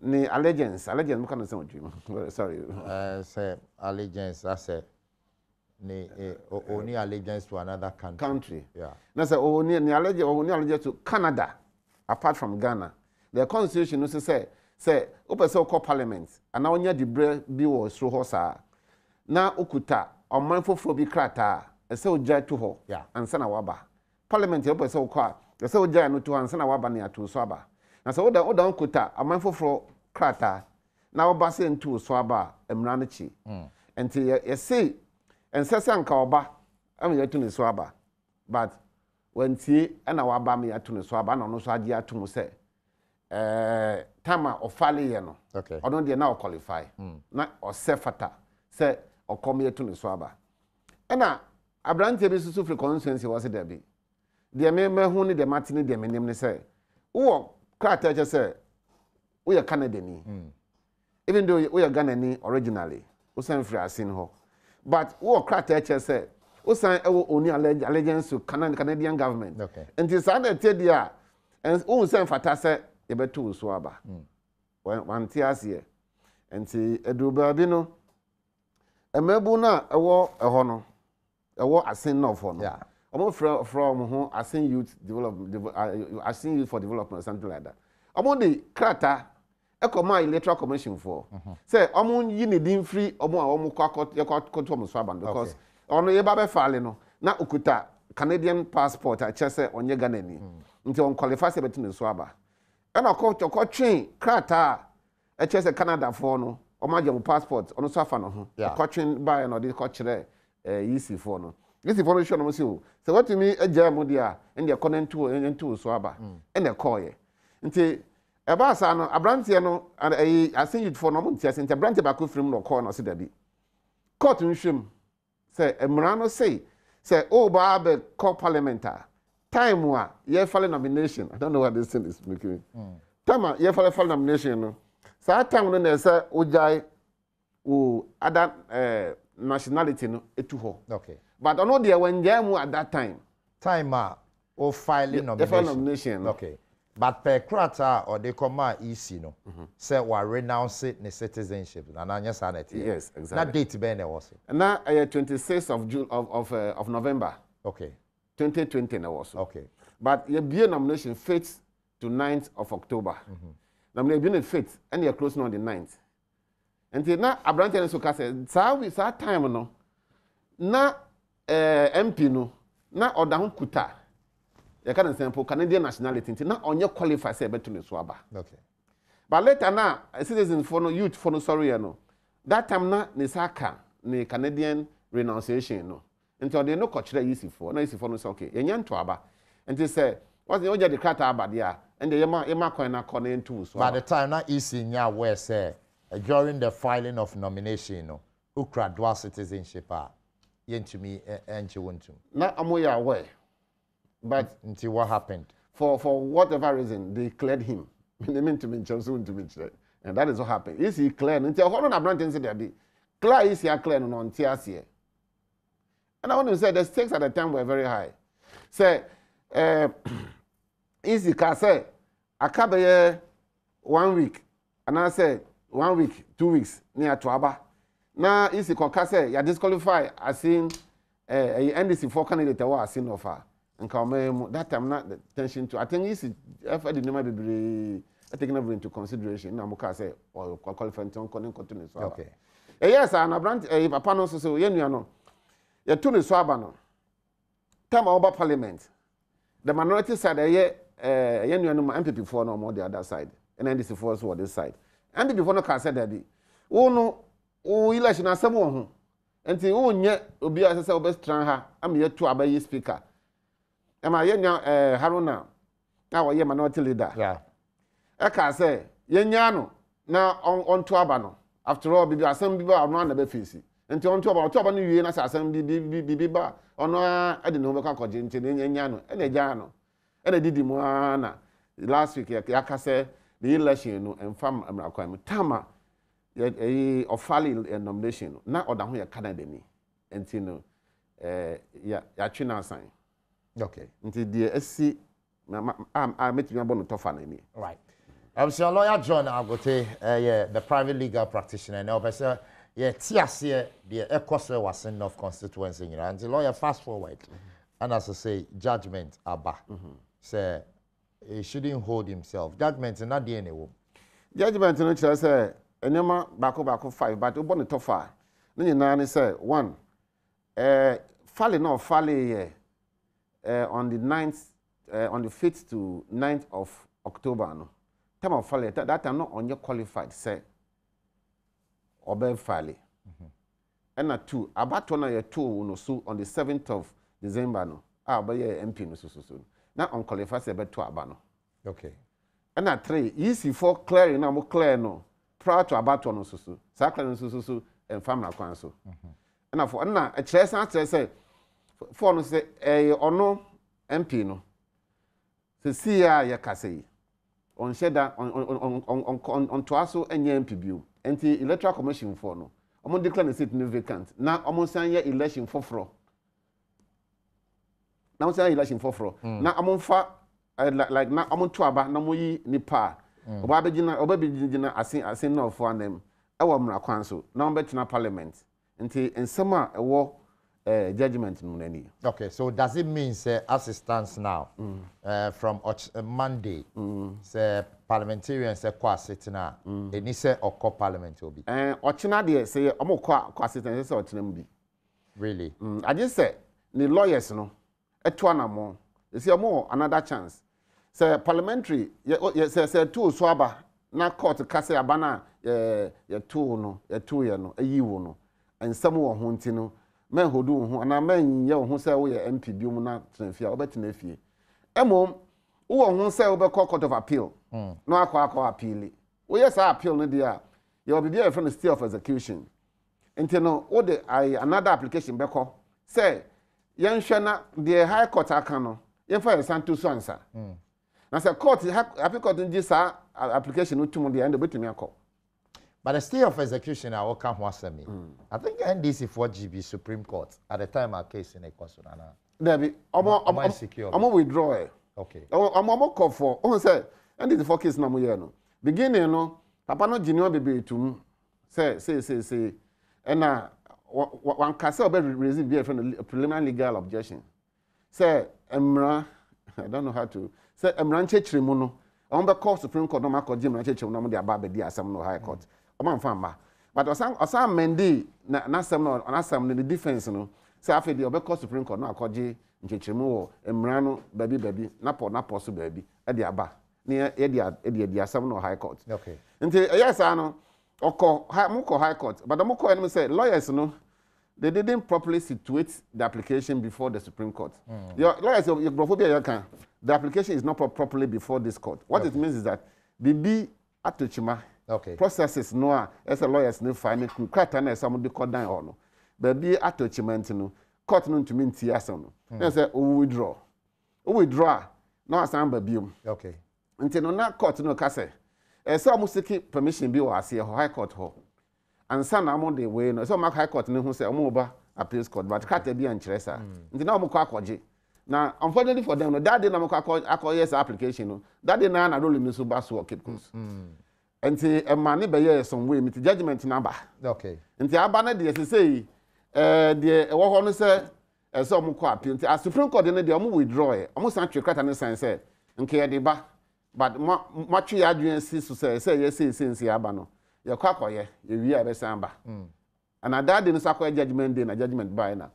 ni allegiance muka no say odwim. Sorry. Say allegiance, I say ni only allegiance to another country. Yeah. Na say only allegiance to Canada apart from Ghana. The constitution also say opese call parliament and na onya dibre bi wo sro ho sa na okuta omanfofo bi krata e say ogya to ho ansa na waba parliament e opese call e say ogya no to ansa na waba na ato so aba na say oda okuta omanfofo krata na waba say nto so aba emra no chi enti ye say ensese anka oba am ye to ne so aba but when tie na waba me ato ne so aba na no so age ato mo say tama ofale ye no okay odon de na qualify na osefata se okomme to ne so aba na abrante bi susu free constituency was there be de me hu ni de matini de menem ne se wo krata che se wo ye Canada ni even though we are Ghanaian originally, we send free as in ho. But what criteria say? We send only allegiance to Canadian government. Okay. And this other tedia, and we send fatase ebetu swaba. One tears here, and see Edubabino. A mebuna a war a honor, a war as sin of honor. Yeah. Almost from home, I seen youth development, I seen youth for development, something like that. Among the crata. Ekoma electoral commission for say omo yi ne din free omo kwakot omo swaban because ono ye ba be file no na okuta Canadian passport a chese onye Ghana ni nti on qualify se betin swaba e na ko twen krata a chese Canada for no omo agem passport ono swafa no ho ko twen ba no de ko kire EC for no EC for no show no so what me agya mo dia en de konentu swaba en de koye nti Ebasa no abrantie no asen youth for no mo ntia sente abrantie ba ko firim no call no se dabi court nhwem say emra no say o ba be call parliamentar time wa ye file nomination I don't know what this thing is making time ye file nomination no sa time no na say ojai o other nationality no etu ho okay but ono de when jam at that time o filing nomination okay. But per krata or the comma EC no say we renounce it the citizenship and anya sanity. Yes, exactly. That date be was. And now 26th of June of November. Okay. 2020 na was. Okay. But your be nomination fits to 9th of October. Nomination be fit and you close on the 9th. And now Abrante so ka say sa time no na MP no na oda ho kuta. You can example Canadian nationality now on your qualify say better to swaba. Okay. But later now, citizens for no youth for no sorry no. That time na ni saka ni Canadian renunciation no. Until they no culture easy for no say okay. Yenyan to aba. And they say what's the the crata aba there and the yema coin na corner to so. By the time na easy nya where say during the filing of nomination no who dual citizenship yentumi enchi wontum. Na amoya aware. But until what happened? For whatever reason, they cleared him. They meant to mention soon to mention. And that is what happened. Is he cleared? Until hold on a brand and say that clear is here clear on TRC. And I want to say the stakes at the time were very high. Say easy can say I can't 1 week. And I said 1 week, 2 weeks near Tuaba. Now easy can say you disqualify as in NDC for candidate was seen offer. And that time not the tension to I think is after the number be taken into consideration. Now Muka say or qualifying to continue. Okay. Yes, and a brand papa no so you know. You tune swaba no. Time over parliament. The minority side MPP for no more the other side. And NDC for us this side. MPP for no can say that no election asem ho. Enti wo nye obi asese obestran ha am ye to abayi speaker. Ema yenya Haruna na wo ye minority leader. Yeah. Eka say yenya no na on to aba no. After all bibi asem bibi ono na be face. Enti on to aba no wie na asem bibi ba ono ade no be ka koje nti yenya no e na gya no. E na didi mu na last week ya ka say the election no enfam amrakwan tama official nomination na oda ho ya Canada ni. Enti no ya twi na sign. Okay. Until the SC, I met you about to find right. So lawyer John Nnawotwe, the private legal practitioner. Now, person, TSC, the Equatorial was in of constituency, and the lawyer fast forward, and as I say, judgment Abba, say he shouldn't hold himself. Judgment is not the any woman. Judgment, no chance, say, enema bako 5, but upon the top 5. Then you know, say 1, falling or falling. On the 9th, on the 5th to 9th of October, no. Time of file, that time not on your qualified, say, or be file. And at 2, about 1 year 2, no, so on the 7th of December, no. But yeah, MP, no, so. Now on qualified, say, but 2 abano. Okay. And at 3, easy for clearing, now more clear, no. Prior to about 1, so. Sacred, so, and family council. And for now, a chess answer, say, for no say or no MP no se sia ya kase on sheda on toaso enye MPBU enti electoral commission for no omo declare the seat no vacant na omo san ye election foforo na omo san election foforo na omo fa like na omo to aba na mo yi nipa oba begina asin na ofo anem e wo mra kwan so na omo betena parliament enti ensema e wo judgment no nani. Okay, so does it mean say as it stands now from Monday say parliamentarians say kwa sitting na eni say okọ parliament obi ochina de say omo kwa sitting say ochina mbi really I just say the lawyers no eto anamo say omo another chance say parliamentary say two so aba na court ka say aba na ye two no ye no ayiwo no ensam wo ho nti no men hodu ho ana men ye ho say wo ye MP bi mu na tenafia obetena fie emom wo ho say wo be court of appeal no akwa appeal wo yes appeal no dia ye obi be from the state of execution enti no wo de another application be call say yen hwe na the high court aka no ye fa santo so ansa na say court appeal court ngi sa application no tum dia ndo betumi akọ. But the state of execution I will come once me. I think NDC 4GB Supreme Court at the time our case in a consulana. Debbie, I'm withdraw. Okay. I'm call for. Oh, say NDC 4 case na mo ye no. Beginning no, papa no junior baby to say. And one case will be received from the preliminary legal objection. Say emra, I don't know how to. Say emra nchechiri mu no. On the court Supreme Court no makọ jim na nchechiri no mo dia ba be di asam no high court. Famba. But osan mendi na sam no anasam the defense no say afi the obekọ Supreme Court no akọje nchechiremu wo emra no baby na po so baby e di aba na e di asam no high court. Okay. Nti yes ano moko high court but moko enemy say lawyers no they didn't properly situate the application before the Supreme Court. Your lawyers your brophobia can the application is not properly before this court. What it means is that bibi atochima okay. Processes no as a lawyers no fine krata na some de court down no baby atochiment no court no to mean tiasa no na say withdraw na asan ba biom okay until no na court no ka say so am seek permission bi wa ase high court ho ansa na am de way no so mark high court no hu say am ba appeals court but krata bi an kire sa until na am ko akoje na unfortunately for them no that day na am ko akoye application no that day na roll me so ba so keep close enti emane be ye some way me judgment number okay enti aba na de say de wo ho no say so am ko appeal enti as Supreme Court no de am withdraw e am san twe krata ne san say nke ye de ba but ma twe adwen si so say ye say aba no ye kwa koye ye wi a be san ba and at that day no sakwa judgment day na judgment by na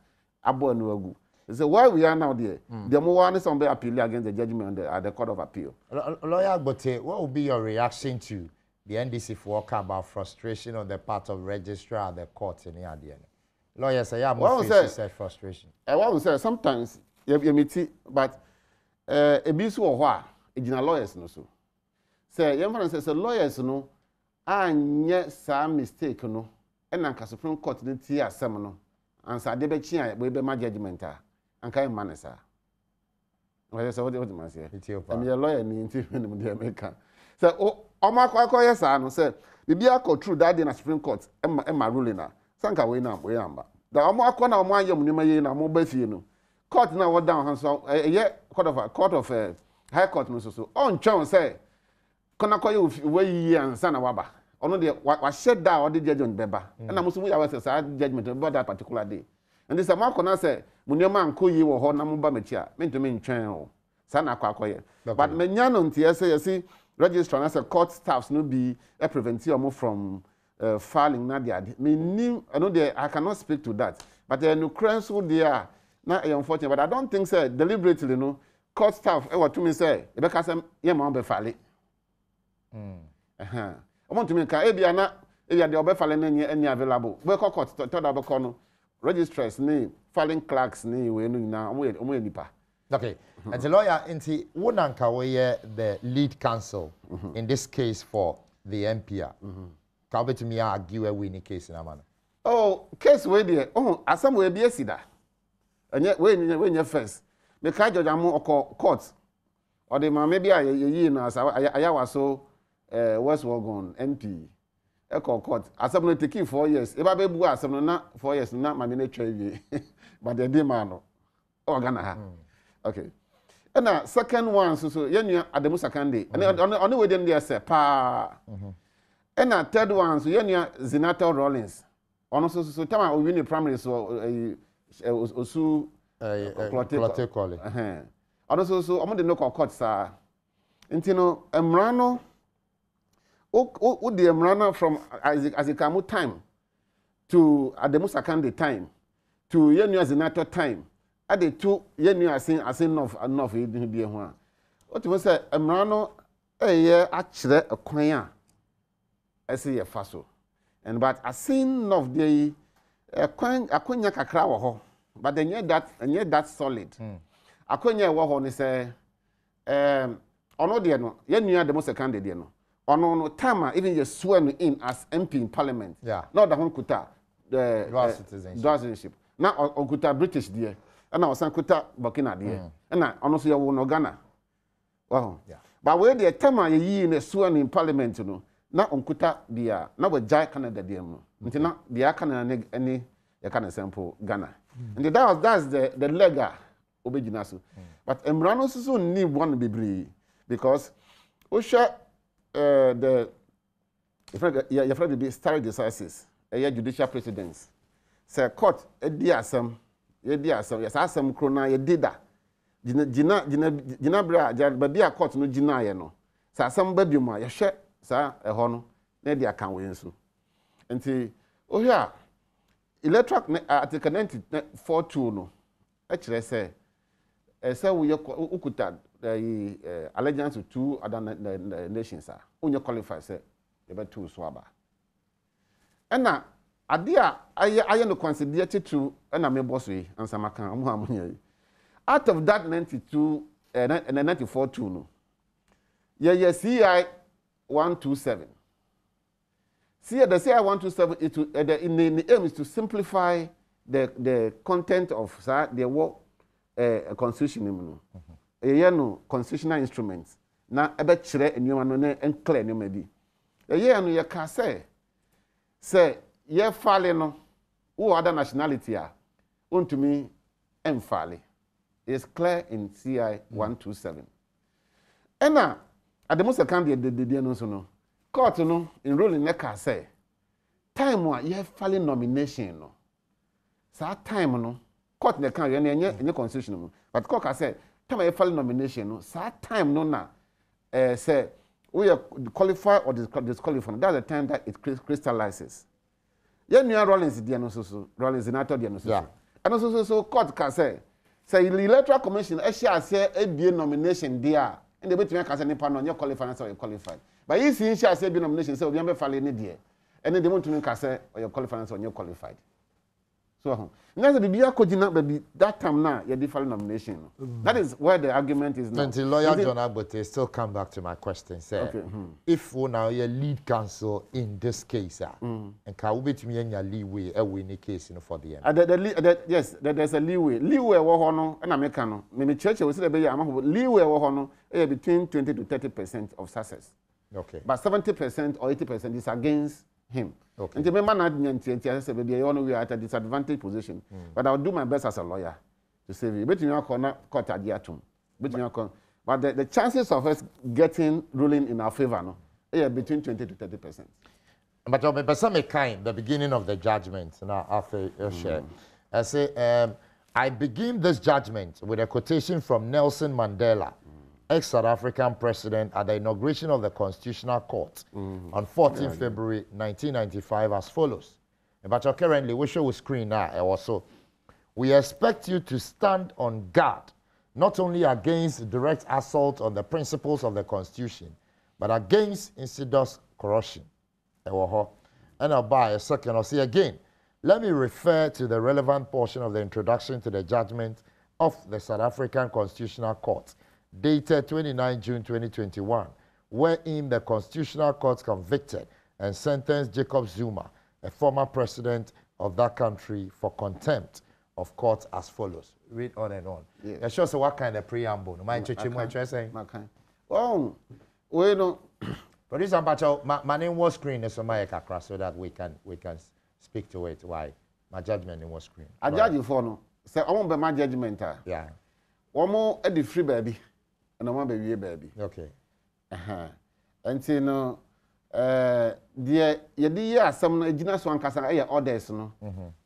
abo no agu so why we are now there the more one some be appeal against the judgment at the court of appeal. Lawyer Bote, what will be your reaction to the NDC for talk about frustration on the part of registrar at the court in the lawyers say, yeah, more such frustration. I want to say sometimes you meet, but a bit or what, lawyers no so. Say, young man says, lawyers no, and yet some mistake no, and then Supreme Court didn't hear some no, and so I did be my judgment, and kind of manner, sir. Well, that's what you must say. I'm a lawyer in the American. So, Omako yes, I know, say, the Biako true that in a Supreme Court, Emma ruling now. Sanka we now, we am. The Omako now, my young Nimayan, and Mobile, court now, what down, so a year court of high court, no so. On Chon say, Konako you way and Sanawaba. Only what shed down the judgment Beba. And I'm assuming I was a judgment about that particular day. And this Amako now say, Munyaman Koyi or Honamuba Mechia, meant to mean channel, Sana Kwakoye. But Menyanon TSA, see. Registrar as a court staffs no be a prevent you from filing Nadia. I know I cannot speak to that. But the Ukraine so they are not unfortunate. But I don't think say deliberately, you know, court staff what to me say, because I'm be filing. I want to make a the obe filing any available. We court third about registrars ni filing clerks ni we no na omo nipa. Okay, and the lawyer, Inti Wunanka, the lead counsel in this case for the MPR. Can to me argue a winning case in a manner? Oh, case where there. Oh, as some way be a sida. And yet, when you first, the Kajo Jamu or court. or the man maybe I was so West Wagon MP. Echo court. As I'm taking 4 years. If I be boy, I'm not 4 years. Not my ministry, but the demand. Oh, Ghana. Okay. And now second one, so you at the Musakandi. And on the way then they say pa. And now third one, so you Zinata Rollins. Also, so time we win primary so also politically. Also, so I'm the no court sir. Intino Emrano. O the Emrana from as it come time to Ademu Sakande time to Yenu Zinata time. At the two Yenu as enough in the one. What you say Emrano a year actually a quaya. I say a faso. And but I seen of the Aquanya Kakra, but then yet that solid. Aquanya Wahon is a ono diano, Yenu the most candidate. No time even you sworn in as MP in Parliament. Yeah. Not the Honkuta, the dual citizenship. Now Onkuta British dear, and now Sankuta Burkina dear, and now honestly you will Ghana. Wow. Yeah. But where the time you in a sworn in Parliament, you know. Na onkuta dia na wajai Canada dia mu nti na dia kana any ya kana sample Ghana and that's the lega obegina so but emrano so need one bebree because osha the your friend be stare decisis judicial precedents say court edi asem yes asem kro na ye dida gina bra ba bia court no gina ye no sa asem ba bi mu ye hwe sa eho no na dia kan we nso enti ohia electoral article 94.2 no e kire say we ukuta allegiance to two other nations are onye qualify say you be two so aba ena ade a aye no consider to ena me boss we ansama kan amu amunya out of that 92 and 94.2 no ye CI 127. See, the CI 127 is to the aim is to simplify the content of the work constitution. No constitutional instruments. Na ebe chire enyo no na enclear no ma bi. No ye ka say ye fale no who other nationality a ontumi emfale. It's clear in CI 127. Ena Ademu Sakande the no so no court no in ruling neka say time a ye file nomination no sa time no court the can any constitution no but court ka say time ye file nomination no sa time no na say we qualify or disqualify. That's the time that it crystallizes. Ye nua Rollins dia no so Rollins Senator dia no so and so court ka say the electoral commission e share say e bie nomination dia and the between can say nipa no you qualify and say you qualified. But you see share say be nomination say obi am be file ni there. And they want to make say you qualified and say you qualified. So now the bibia kojina baby that time now you dey file nomination. That is where the argument is now. Until lawyer John Agbote still come back to my question say okay. If we now your lead counsel in this case and can we between your leeway a win case for the end. Yes, there's a leeway wo ho no na make no me church we say be ya leeway wo ho no between 20 to 30% of success. Okay. But 70% or 80% is against him. Okay. And the member I say baby you know we are at a disadvantaged position. But I'll do my best as a lawyer to save you. Between your corner court adiatum. Between your corner. But the chances of us getting ruling in our favor no between 20 to 30%. But you may kind the beginning of the judgment now after share. I say I begin this judgment with a quotation from Nelson Mandela, ex-South African president, at the inauguration of the Constitutional Court on 14 February 1995 as follows. But currently, we show screen now also. We expect you to stand on guard, not only against direct assault on the principles of the Constitution, but against insidious corruption. And I'll buy a second, I'll say again. Let me refer to the relevant portion of the introduction to the judgment of the South African Constitutional Court, dated 29 June 2021, wherein the Constitutional Court convicted and sentenced Jacob Zuma, a former president of that country, for contempt of court as follows. Read on and on. Yeah. Yeah, sure, so what kind of preamble? My church, my saying. Oh, we don't. Producer Bacho, my name was screen so my kakra so that we can speak to it. Why? My judgment in was screen. I judge you for no. Say I won't be my judgment. Yeah. One more at the free baby, and I want baby baby. Okay. And you know, the idea some original one kasa orders no.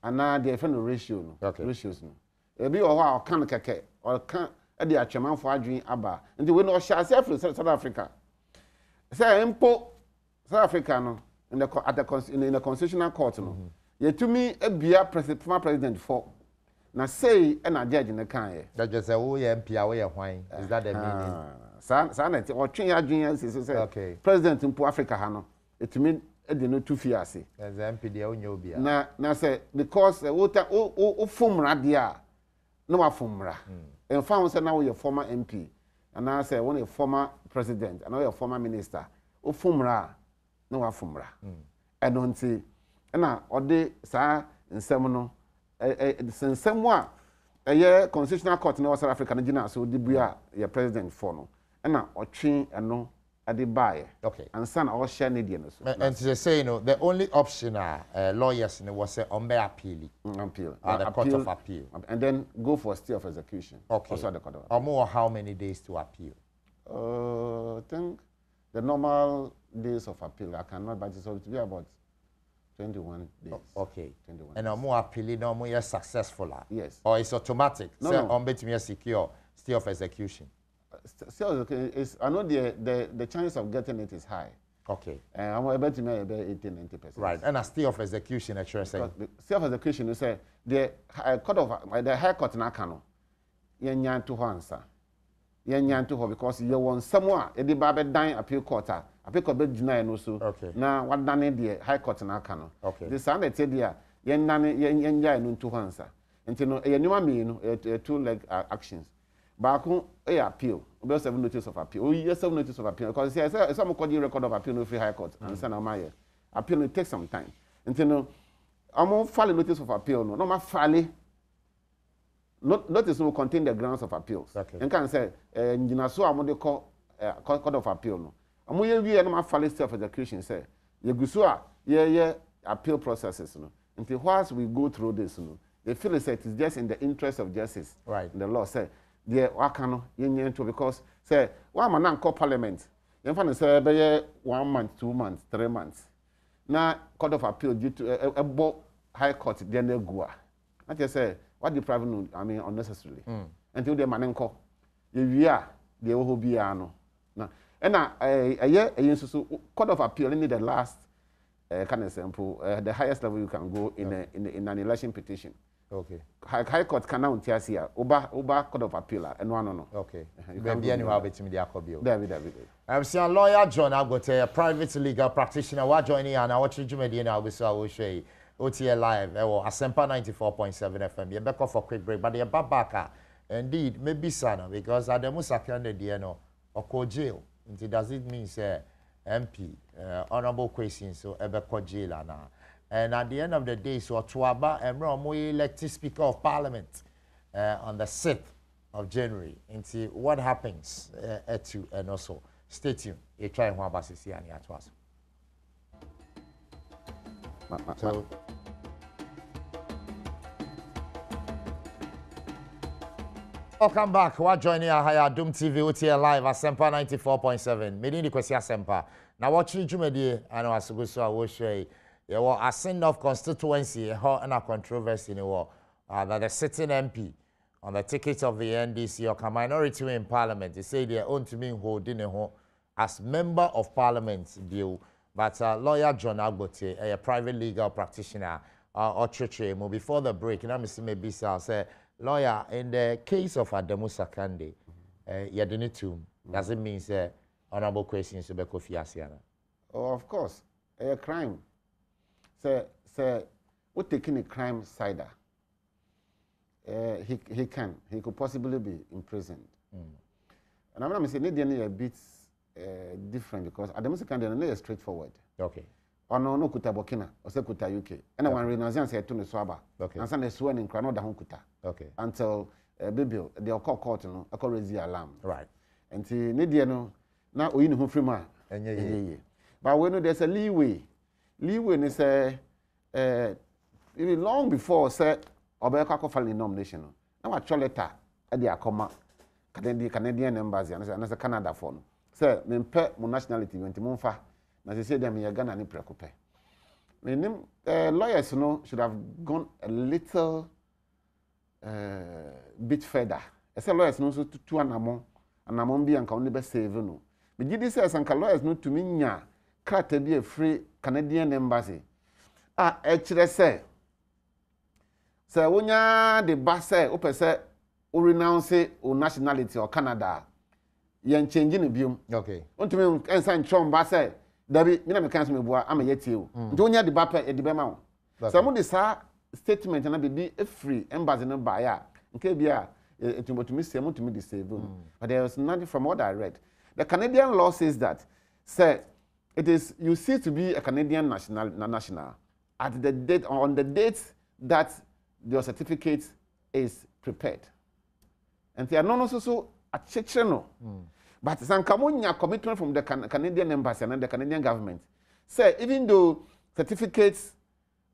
And now the friend ratio no. Okay. Ratios no. Ebi o wa kan keke or kan e dey atweman for adwen aba. Nti we no share self South Africa. Say impo South Africa no in the constitutional court no. Yetumi ebia former president for na say e na judge ne kan ye. That just say oh yeah MP we hwan. Is that the meaning? Sa na o twen adwen say okay. President impo Africa ha no. Etumi e dey no 2 fiase. As MP dey onyo bia. Na say because o fomra dia no wa fomra. En fa won say na we former MP and I say when a former president and a former minister o fomra no wa fomra. And onti na ode sa nsem no nsem a ye constitutional court na South Africa na gina so debua ye president for no na otwe eno ade bae. Okay. And son all share ne no so. And to say you know the only option lawyers was say on appeal. Appeal. The court of appeal. And then go for stay of execution. Okay. Also the court of appeal. More how many days to appeal? I think the normal days of appeal I cannot but so it will be about 21 days. Okay. 21. And more appeal no more successful. Yes. Or it's automatic. No, say no. on bet me secure stay of execution. Still okay. I know the chance of getting it is high. Okay. I'm about to make 80-90%. Right. And a stay of execution actually saying. Stay of execution you say the court of the high court na kano. Yenyan to answer. Yenyan to because you want someone e di ba be dan appeal court appeal court be gina no so. Okay. Na what done the high court na kano. Okay. The sound that said there yenyan no to answer. Nti no e nyuma me no two leg actions. Baako appeal. We have 7 notice of appeal. We have 7 notice of appeal because some record of appeal no free high court and send am appeal will take some time. Until no, I'm file notice of appeal no ma file notice will contain the grounds of appeals. Okay. And can say ngina so am dey call court of appeal no. Am ye wie no ma file self execution say ye guso a ye appeal processes no. Until whilst we go through this no, they feel it is just in the interest of justice. Right. The law say the wakano yenyen to because say one man call parliament you find say be 1 month 2 months 3 months na court of appeal due to a high court then they go I just say what the private I mean unnecessarily until the man call you wia the ho bia no na and na so court of appeal need the last kind of sample the highest level you can go in an election petition. Okay. High court can now tell us Oba court of appeal and no. Okay. You can be anywhere between the Akobio. David. I'm seeing lawyer John Agote, a private legal practitioner. What joining and I watch you now with so I will show you OTA live. Asempa 94.7 FM. You back for a quick break, but you're back. Indeed, maybe sana because Ademo Sakande Diano or jail. Does it mean say MP honorable questions so ever jail now? And at the end of the day, so Tuaba and we elected Speaker of Parliament on the 6th of January. And see what happens and also stay tuned. You try and see any at us. So, welcome back. We're joining our Adom TV OTA live at Sempa 94.7. Meaning the question Sempa. Now watching Jumedi and I was so I will show you. There was a send of constituency and a controversy in the war that the sitting MP on the ticket of the NDC or a minority in Parliament, they say they own to me holding as member of Parliament deal. But lawyer John Agbote, a private legal practitioner, or church before the break, and I'm maybe say lawyer in the case of Ademo Sakande, you didn't to does it mean say honorable questions to be Kofi Asiana? Oh, of course, a crime. Say, what taking a crime cider? He could possibly be imprisoned. And I'm saying Indian a bit different because Ademo Sakande is straightforward. Okay. ono no kuta Burkina o se kuta UK ena wan renouncing say to ne so aba ansa na so ne nkra no da ho kuta until bibil the court no raise alarm right and ne die no na oyi ne ho free ma enye but we know there's a leeway ne say even long before say obeka ko file nomination no na wa letter e dey akoma Canadian embassy and say Canada for no say me pay mo nationality wenti mo mfa na say dem ye Ghana ni prekope me lawyers no should have gone a little bit further. I say lawyers no so to anamon bi anka only be save no. Me gidi say anka lawyers no to me nya krata bi a free Canadian embassy. Kire say wonya de ba say o pese o renounce o nationality or Canada yen change ni biom. Okay. Ontumi ensan chom ba say dabi me na me kan so me bua ama yetie o. Nti wonya de ba pe e de be ma wo. So mo de sa statement na be di free embassy no buy a nke bia to say mo to me disable but there was nothing from what I read. The Canadian law says that say it is you cease to be a Canadian national at the date on the date that your certificate is prepared and they are not also a no but sankamonya commitment from the Canadian embassy and the Canadian government say even though certificates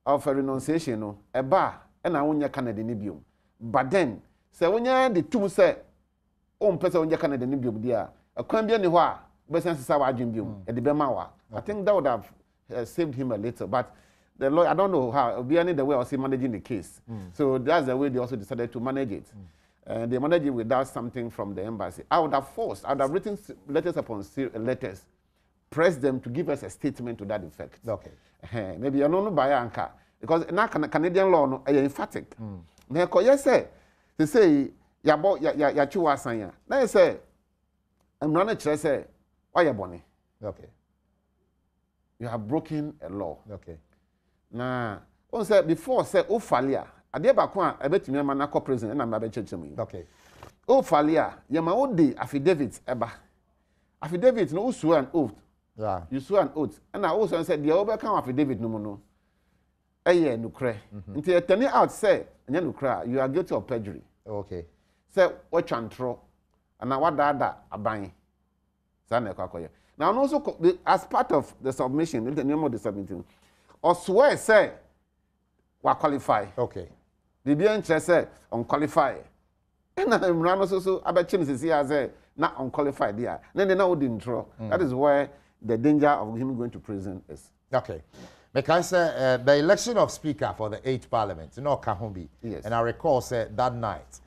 of a renunciation no eba na wonya Canada ni biom but then say wonya the two say pesa wonya Canada ni biom dia akwan bia ni ho a besan sisa wa adwin biom e de be ma wa I think that would have saved him a little but the lawyer I don't know how be any the way also managing the case so that's the way they also decided to manage it and they managed it without something from the embassy. I would have written letters upon letters press them to give us a statement to that effect. Okay. Maybe you know by anchor because now Canadian law no emphatic. Na ko yes say ya chiwa sanya. Na say I'm not sure say why you boni. Okay. You have broken a law. Okay. Na on say before say o falia ade ba ko a ebetumi ama na prison na ma be chechemu. Okay. O falia ye ma o de affidavit eba. Affidavit no usu an oath. Yeah. You swear an oath. And I also said the over come affidavit no. Eye nukre. Until you turn it out say nya nukra you are guilty of perjury. Okay. Say what chantro and now what da aban. Sana kwakoye. Now also as part of the submission, the name of the submission, or swear say wa qualify. Okay. The bien say unqualified. And I'm run so abachin say say not unqualified there. Then they now didn't draw. That is why the danger of him going to prison is. Okay. Because the election of Speaker for the 8th Parliament, Kahumbi. Yes. And I recall that night,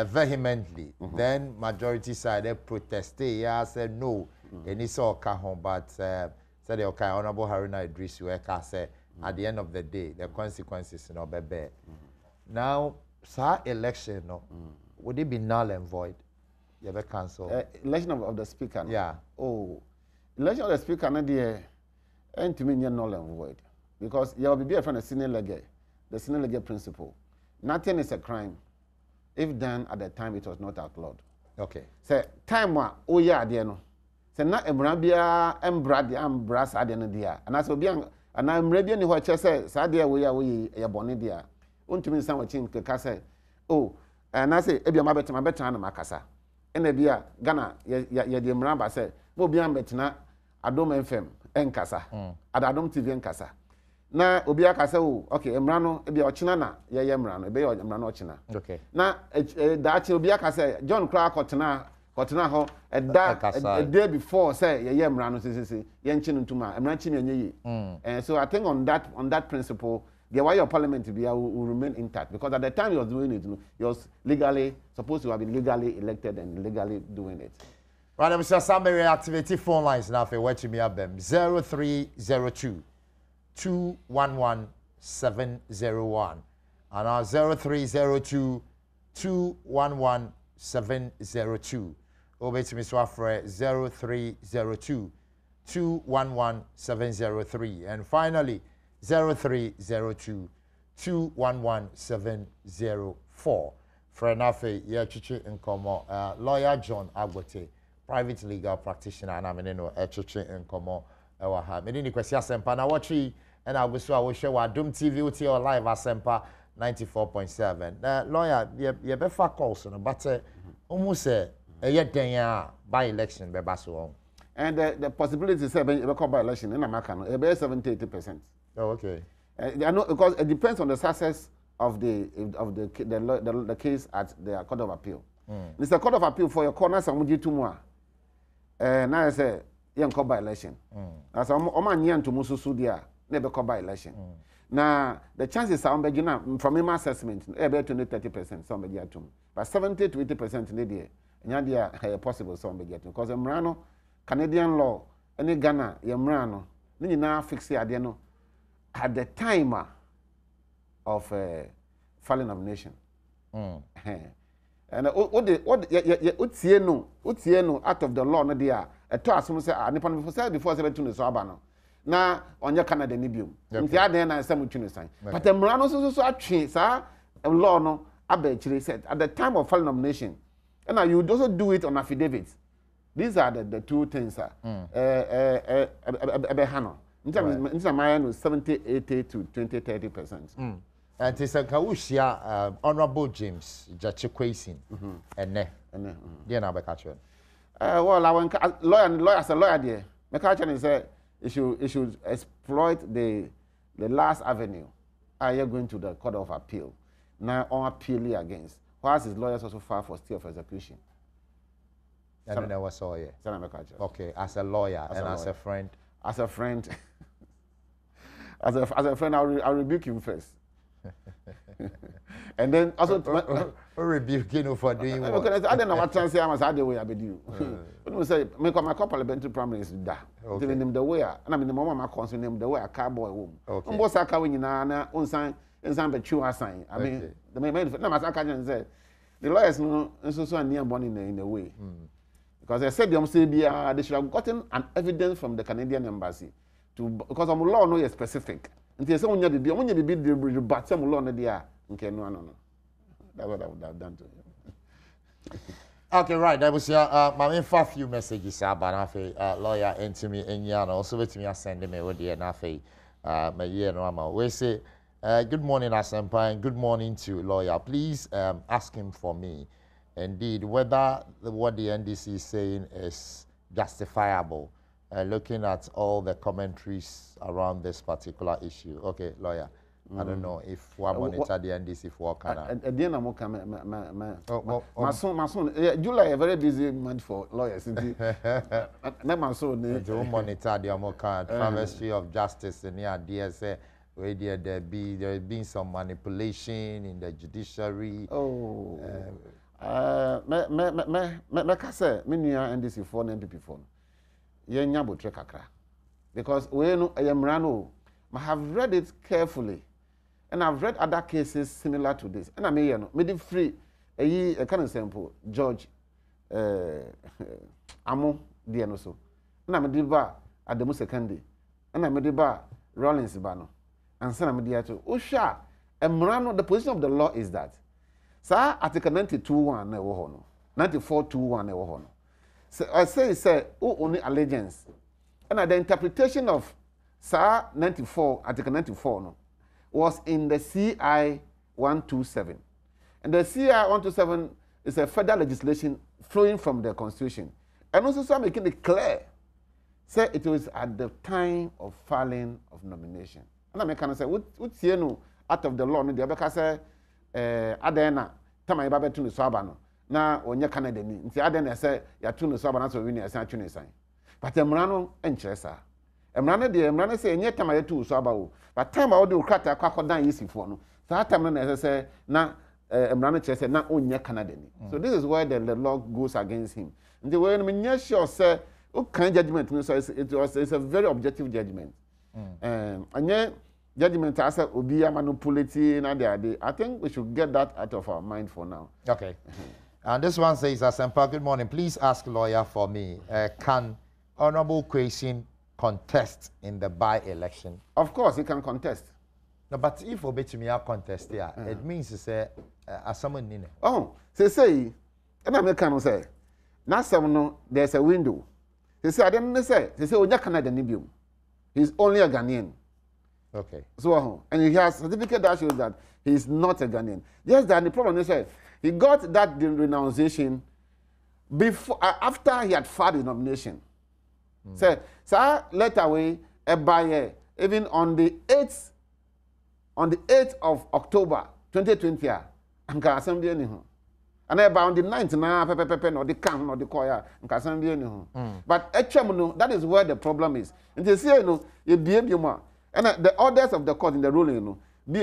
vehemently, then majority side they protested. Yeah, said no, and it's all Kahum, but said okay, Honorable Haruna Idris Ueka said at the end of the day, the consequences be bad. Now, sir, election, would it be null and void? You ever cancel? Election of the Speaker. No? Yeah. Oh. Election of the Speaker na dey and to me null and void because you will be a friend of the sine lege principle. Nothing is a crime if done at the time it was not outlawed. Okay. Say time wa o ya ade no. Say na emra bia embra de ambra sa ade no dia. And as obi an emra bia ni ho che say sa ade wo ya ye bone dia. Ontumi nsan wa chin keka say oh and I say ebia mabetana na makasa. Ena bia Ghana ye de emra ba say bo bia mbetena Adom FM enkasa Adom TV enkasa na obi akasa o okay emra no e bia ochina na ye emra no e be ye emra no ochina okay na daachi obi akasa John Kra kotena ho a day before say ye emra no sisi ye nchi ntuma emra chi me yi and so I think on that principle the why your parliament will remain intact because at the time he was doing it he was legally supposed to have been legally elected and legally doing it. Right, Mr. Sammy, activate phone lines now for watching me up them 0302 211 701 and our 0302 211 702. Over to Mr. Afre 0302 211 703 and finally 0302 211 704. Frenafe Yachichi Nkomo, lawyer John Agbote, private legal practitioner, and I'm in Echichi Nkomo ewa ha me ni kwesi asempa na Nnawotwe and I so I share Adom TV with your live asempa 94.7 lawyer you be fa calls no but almost say by election be baso. And the possibility say be call by election in America no be 70-80%. Oh, okay. I know because it depends on the success of the case at the Court of Appeal. It's a Court of Appeal for your corners and muji tumwa. Now I say you call by election. As man yan to mususu dia never call by election. Now the chances are from my assessment about 20-30% some be get but 70-80% in the dia possible some be get because Mrano Canadian law any Ghana Mrano ni na fix ya de no at the time of filing of nation. And utieno out of the law no dia eto asum say nipa no before 72 so aba na onye Canada ni biom nti aden na asem tunu san but emra no so atwe sa law no aba chire said at the time of filing of nation and you also do it on affidavit. These are the two things hano nti my no 70-80 to 20-30%. And it's a Kawushia Honorable James Jachikwaisin and dear now well, I want lawyer as a lawyer there. My culture is it should exploit the last avenue. Are you going to the Court of Appeal? Now on appeal against. Whilst his lawyers also file for stay of execution. And then I was all okay, as a lawyer and as a friend. As a friend. as a friend, I'll rebuke him first. And then also rebuking for doing what? I don't know what chance I must have the way I be do. But say make my couple of bench primaries da. Tell him the way and I mean the mama my concern him the way a cowboy home. Mbo saka when na unsan be true sign. I mean the main na masaka say the lawyers no so near born in a way. Because I said they should have gotten an evidence from the Canadian embassy to because of law no is specific. Until someone be but some law there. Okay, no. That's what I would have done to him. Okay, right. That was my few messages about lawyer and to me and Yana. Also with me send me with the Nafe my year normal. We say good morning, Asempa, and good morning to lawyer. Please ask him for me. Indeed, whether what the NDC is saying is justifiable. Looking at all the commentaries around this particular issue. Okay, lawyer. I don't know if we monitor the NDC for Canada. My son, July a very busy month for lawyers. My son, to monitor the travesty of justice in here. DSA, where there has been some manipulation in the judiciary. Oh, me kase me nua NDC for na MPP for. Ye nya botre kakra. Because we no ayamrano, I have read it carefully. And I've read other cases similar to this. And I mean, made free a kind of sample, George Amo Dianoso. And I'm a diva at the Musekandi. And I'm a diva Rollins Bano. And son of Mediato. Usha, and Murano, the position of the law is that. Sir, Article 92.1 never hono. 94.2.1 never hono. So I say, only allegiance. And the interpretation of Sir 94, Article 94, no. Was in the CI 127. And the CI 127 is a federal legislation flowing from the Constitution. And also some making it clear, say it was at the time of filing of nomination. And I can say, what you know out of the law, no, the Abeka say, Adena, Tama Ibabe Tunu Swabano, na onye Canada ni. Nti Adena say, ya Tunu Swabano so wini asa Tunu sign. But Emrano enchesa. Emrano say, nye Tama Yetu Swabao. But time I do crack a crocodile easy for no. So that time I say na Emrano say na onye Canada ni. So this is why the law goes against him. And the way me sure say what kind judgment no, so it's a very objective judgment. And judgment as obi manipulating na dey. I think we should get that out of our mind for now. Okay. And this one says, Asempa, good morning. Please ask lawyer for me. Can Honorable Kwesi contest in the by-election? Of course, he can contest. No, but if Obetumi are contest here, it means to say, as someone in it. Oh, say, and I'm say, now someone there's a window. They say, I didn't say, Oja Canada Nibium. He's only a Ghanaian. Okay. So, and he has a certificate that shows that he is not a Ghanaian. Yes, that the problem is that he got that renunciation before, after he had filed his nomination. So, later away, even on the 8th of October 2020, and assembly anyhow. And about the 9th na or the camp or the choir and assembly anyhow. But actually, that is where the problem is. And they say, you behave more. And the orders of the court in the ruling, he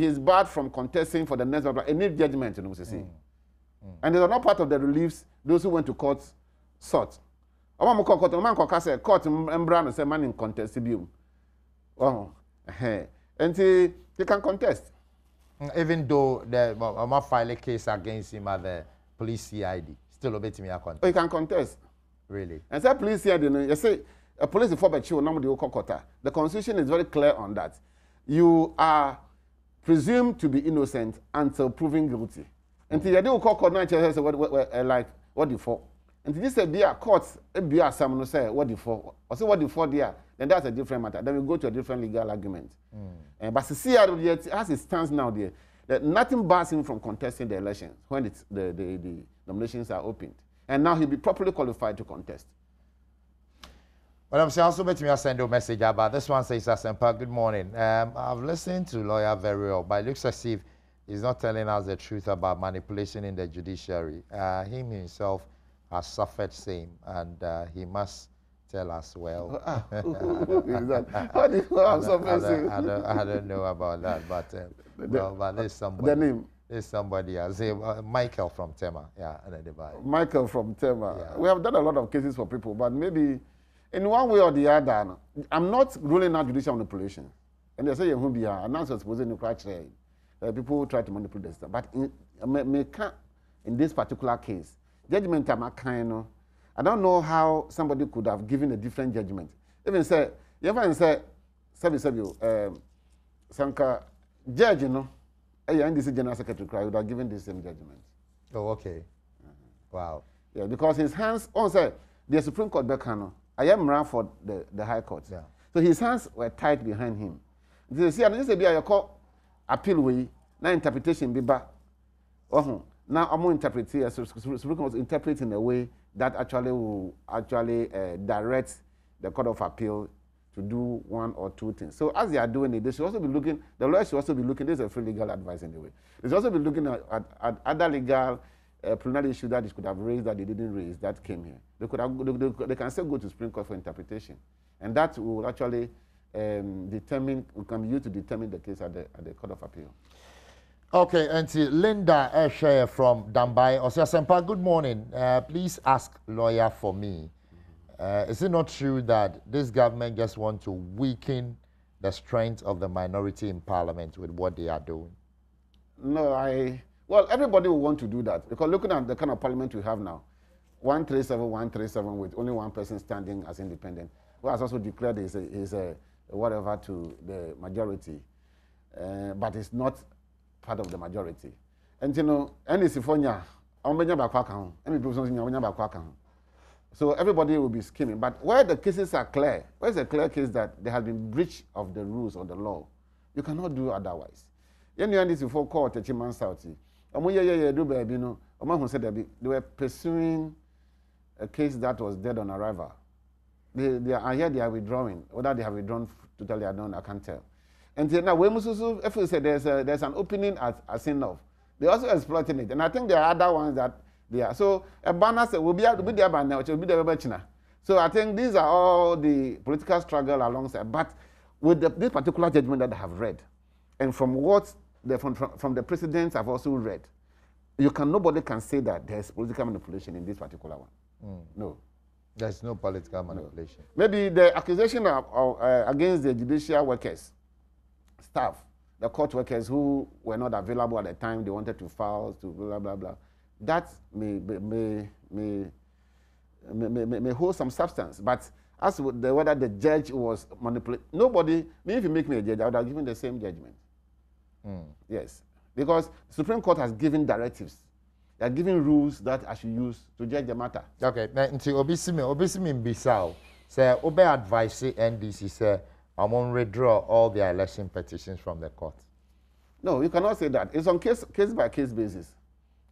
is barred from contesting for the next any judgment, And they are not part of the reliefs those who went to court sought. Court and say man in contest. And he can contest. Even though the I'm file a case against him at the police CID, still obey me a contest. He can contest. Really? And say police CID, you say a police for the Constitution is very clear on that. You are presumed to be innocent until proven guilty. Until you do court say what the for. And this said be a court, be a someone say what the for. Or say what the for there, then that's a different matter. Then we go to a different legal argument. But the CID as it stands now there, that nothing bars him from contesting the elections when the nominations are opened. And now he'll be properly qualified to contest. Well, I'm saying also let me send a message about this one says Asempa, good morning. I've listened to lawyer very well, but it looks as if he's not telling us the truth about manipulation in the judiciary. Him himself has suffered same, and he must tell us well. Who is that? What do you have suffered same? I don't know about that, but but there's somebody. The name? There's somebody. I say Michael from Tema. Yeah, and Michael from Tema. Yeah. We have done a lot of cases for people, but maybe in one way or the other, I'm not ruling out judicial manipulation. And they say you won't be here. And also supposing you catch people who try to manipulate this stuff. But in this particular case, judgment I'm kind. I don't know how somebody could have given a different judgment. Even say, you ever say, Sanka judge, and this general secretary would have given the same judgment. Oh, okay. Wow. Yeah, because his hands, the Supreme Court Bekano, I am ran for the High Court. Yeah. So his hands were tied behind him. They say, this is a court appeal way, now interpretation be back. Now I'm interpreting, Supreme Court interpret in a way that actually will direct the Court of Appeal to do one or two things. So as they are doing it, they should also be looking, the lawyers should also be looking, this is a free legal advice in the way. They should also be looking at other legal preliminary issues that they could have raised that they didn't raise that came here. They can still go to Supreme Court for interpretation. And that will actually can be used to determine the case at the Court of Appeal. Okay, and Linda Eshe from Dambai. Osasempa, good morning. Please ask lawyer for me. Is it not true that this government just wants to weaken the strength of the minority in parliament with what they are doing? No, well, everybody will want to do that because looking at the kind of parliament we have now, 137 with only one person standing as independent, who has also declared is whatever to the majority, but it's not part of the majority. And so everybody will be scheming. But where the cases are clear, where is a clear case that there has been breach of the rules or the law, you cannot do otherwise. They were pursuing a case that was dead on arrival. I hear they are withdrawing. Whether they have withdrawn totally, I can't tell. And now, if we say there's an opening at Sinov, they're also exploiting it. And I think there are other ones that they are. So a banner will be there by now, it will be there by China. So I think these are all the political struggle alongside. But with this particular judgment that I have read, and from what from the precedents I've also read, nobody can say that there's political manipulation in this particular one. No. There's no political manipulation. No. Maybe the accusation against the judicial workers, staff, the court workers who were not available at the time they wanted to file, to blah, blah, blah, that may hold some substance. But as with whether the judge was manipulating, if you make me a judge, I would have given the same judgment. Yes. Because the Supreme Court has given directives. They are giving rules that I should use to judge the matter. Okay. Until Obisimi Bisao, Say, obey advice NDC say, I'm going to withdraw all their election petitions from the court. No, you cannot say that. It's on case by case basis.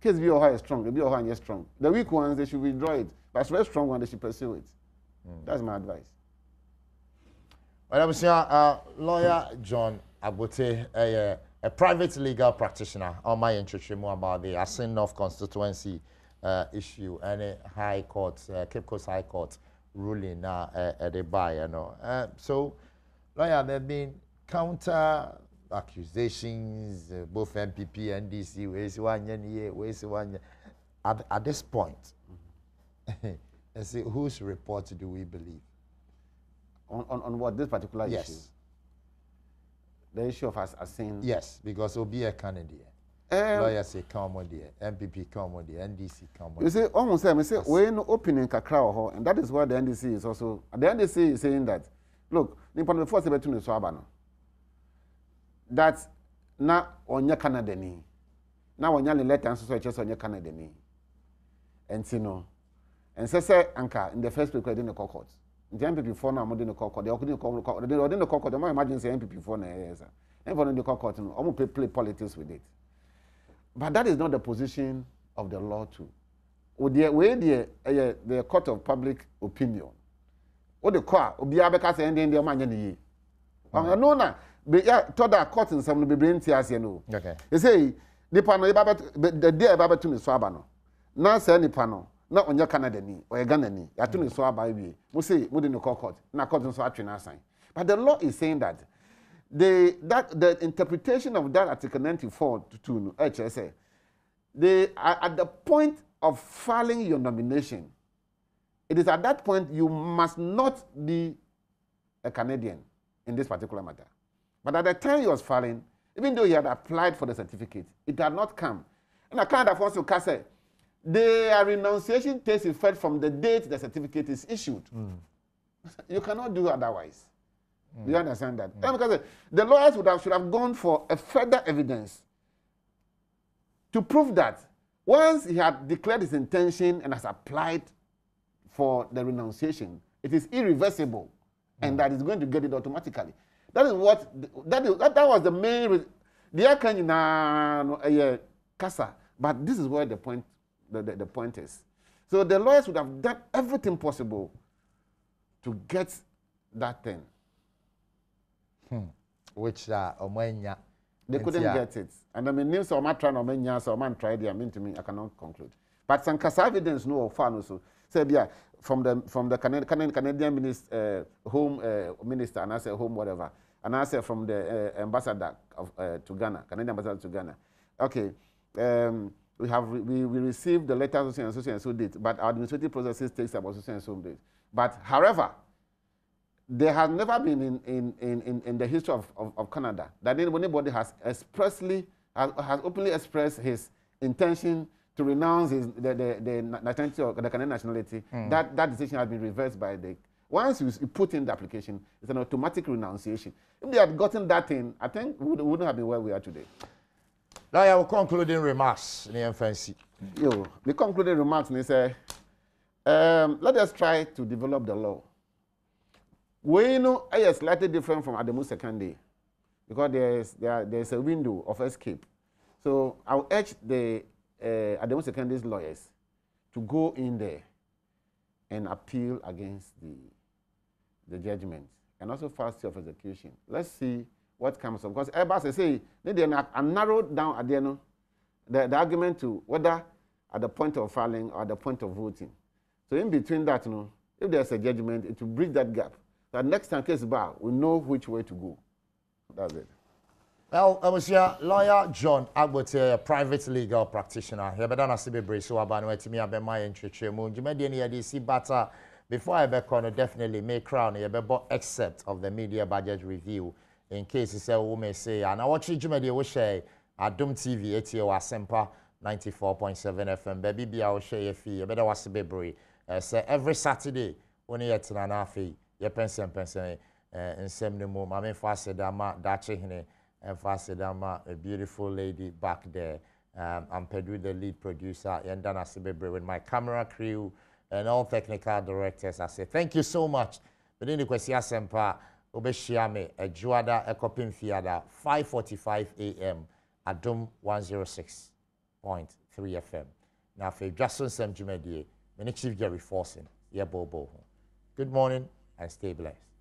Case be or is strong, be or is strong. The weak ones they should withdraw it, but the very strong ones they should pursue it. That's my advice. Well, I'm saying, lawyer John Abote, a private legal practitioner, on my introduction about the Asin North constituency issue and a High Court, Cape Coast High Court ruling now at the buy, you know. So, lawyer, there have been counter accusations, both MPP and DC, at this point. I say, whose report do we believe? On what, this particular issue? Yes. The issue of us saying. Yes, because it'll be a candidate. Lawyers say come on there, MPP come on there, NDC come on. You see, almost say, we're no opening kakra, and that is why the NDC is also. The NDC is saying that, look, the first between the Swabano. That's not on your Canada ni. Now on your letter and so just on your Canada ni. And you know, and say anchor in the first place in the court. The MPP for now, modern court, they couldn't call the court. The more imagine say MPP for na yes, and for the court, almost play politics with it. But that is not the position of the law too. With the court of public opinion. What the court, Obiabeka say ending the man ye. No, na. But yeah, told that court in some be brain tears, you know. Okay. They say the panel the day about to Swabano. Now say any panel. Not on your Canada ni or your Ghana ni. You to swab by we. We say we didn't call court. Now court is actually not sign. But the law is saying that the interpretation of that Article 94 to HSA, they are at the point of filing your nomination. It is at that point you must not be a Canadian in this particular matter. But at the time he was filing, even though he had applied for the certificate, it had not come. And I can't afford to say, the renunciation takes effect from the date the certificate is issued. You cannot do otherwise. Do you understand that? Because the lawyers should have gone for a further evidence to prove that once he had declared his intention and has applied for the renunciation, it is irreversible and that he's going to get it automatically. That is what that was the main reason. The Casa, but this is where the point is. So the lawyers would have done everything possible to get that thing. Which they couldn't get it. And I mean, news or man trying or so man tried there, mean to me, I cannot conclude. But some Casa evidence no fan also said yeah from the Canadian minister, home minister, and I say home whatever. And I said from the ambassador to Ghana, Canadian ambassador to Ghana. Okay, we received the letters and so date, but our administrative processes takes about so days. But however, there has never been in the history of Canada that anybody has openly expressed his intention to renounce the nationality or the Canadian nationality. That decision has been reversed by the. Once you put in the application, it's an automatic renunciation. If they had gotten that in, I think we wouldn't have been where we are today. Now, I will concluding remarks. The concluding remarks, they say, let us try to develop the law. We know it is slightly different from Adom Secondary because there's a window of escape. So I'll urge the Adom Secondary's lawyers to go in there and appeal against the judgment and also file stay of execution. Let's see what comes up. Because everybody say they narrowed down at the end the argument to whether at the point of filing or at the point of voting. So in between that, if there's a judgment, it will bridge that gap. So next time case bar, we know which way to go. That's it. Well, I was here, lawyer John Abote, a private legal practitioner. He better not be brave, so about to me, I've been my entry. You made any DC batter before I back on definitely make crown. You better except of the media budget review in case you say, who may say, and I watch you, Jimmy, we share Adom TV, ATO, Asempa 94.7 FM. Baby, I will share your fee. You better watch the baby. Say every Saturday when you get to an affair, you pension, and send the move. I mean, fast dama, dachi and fast dama, a beautiful lady back there. I'm Pedro, the lead producer, and then I see with my camera crew, and all technical directors. I say thank you so much. But in the question, Sempa, Obeshiame, a Juada, a Copin Fiada, 5:45 a.m. Adom 106.3 FM. Now, for Justin Sem Jumedie, Chief Gary Forson, Good morning and stay blessed.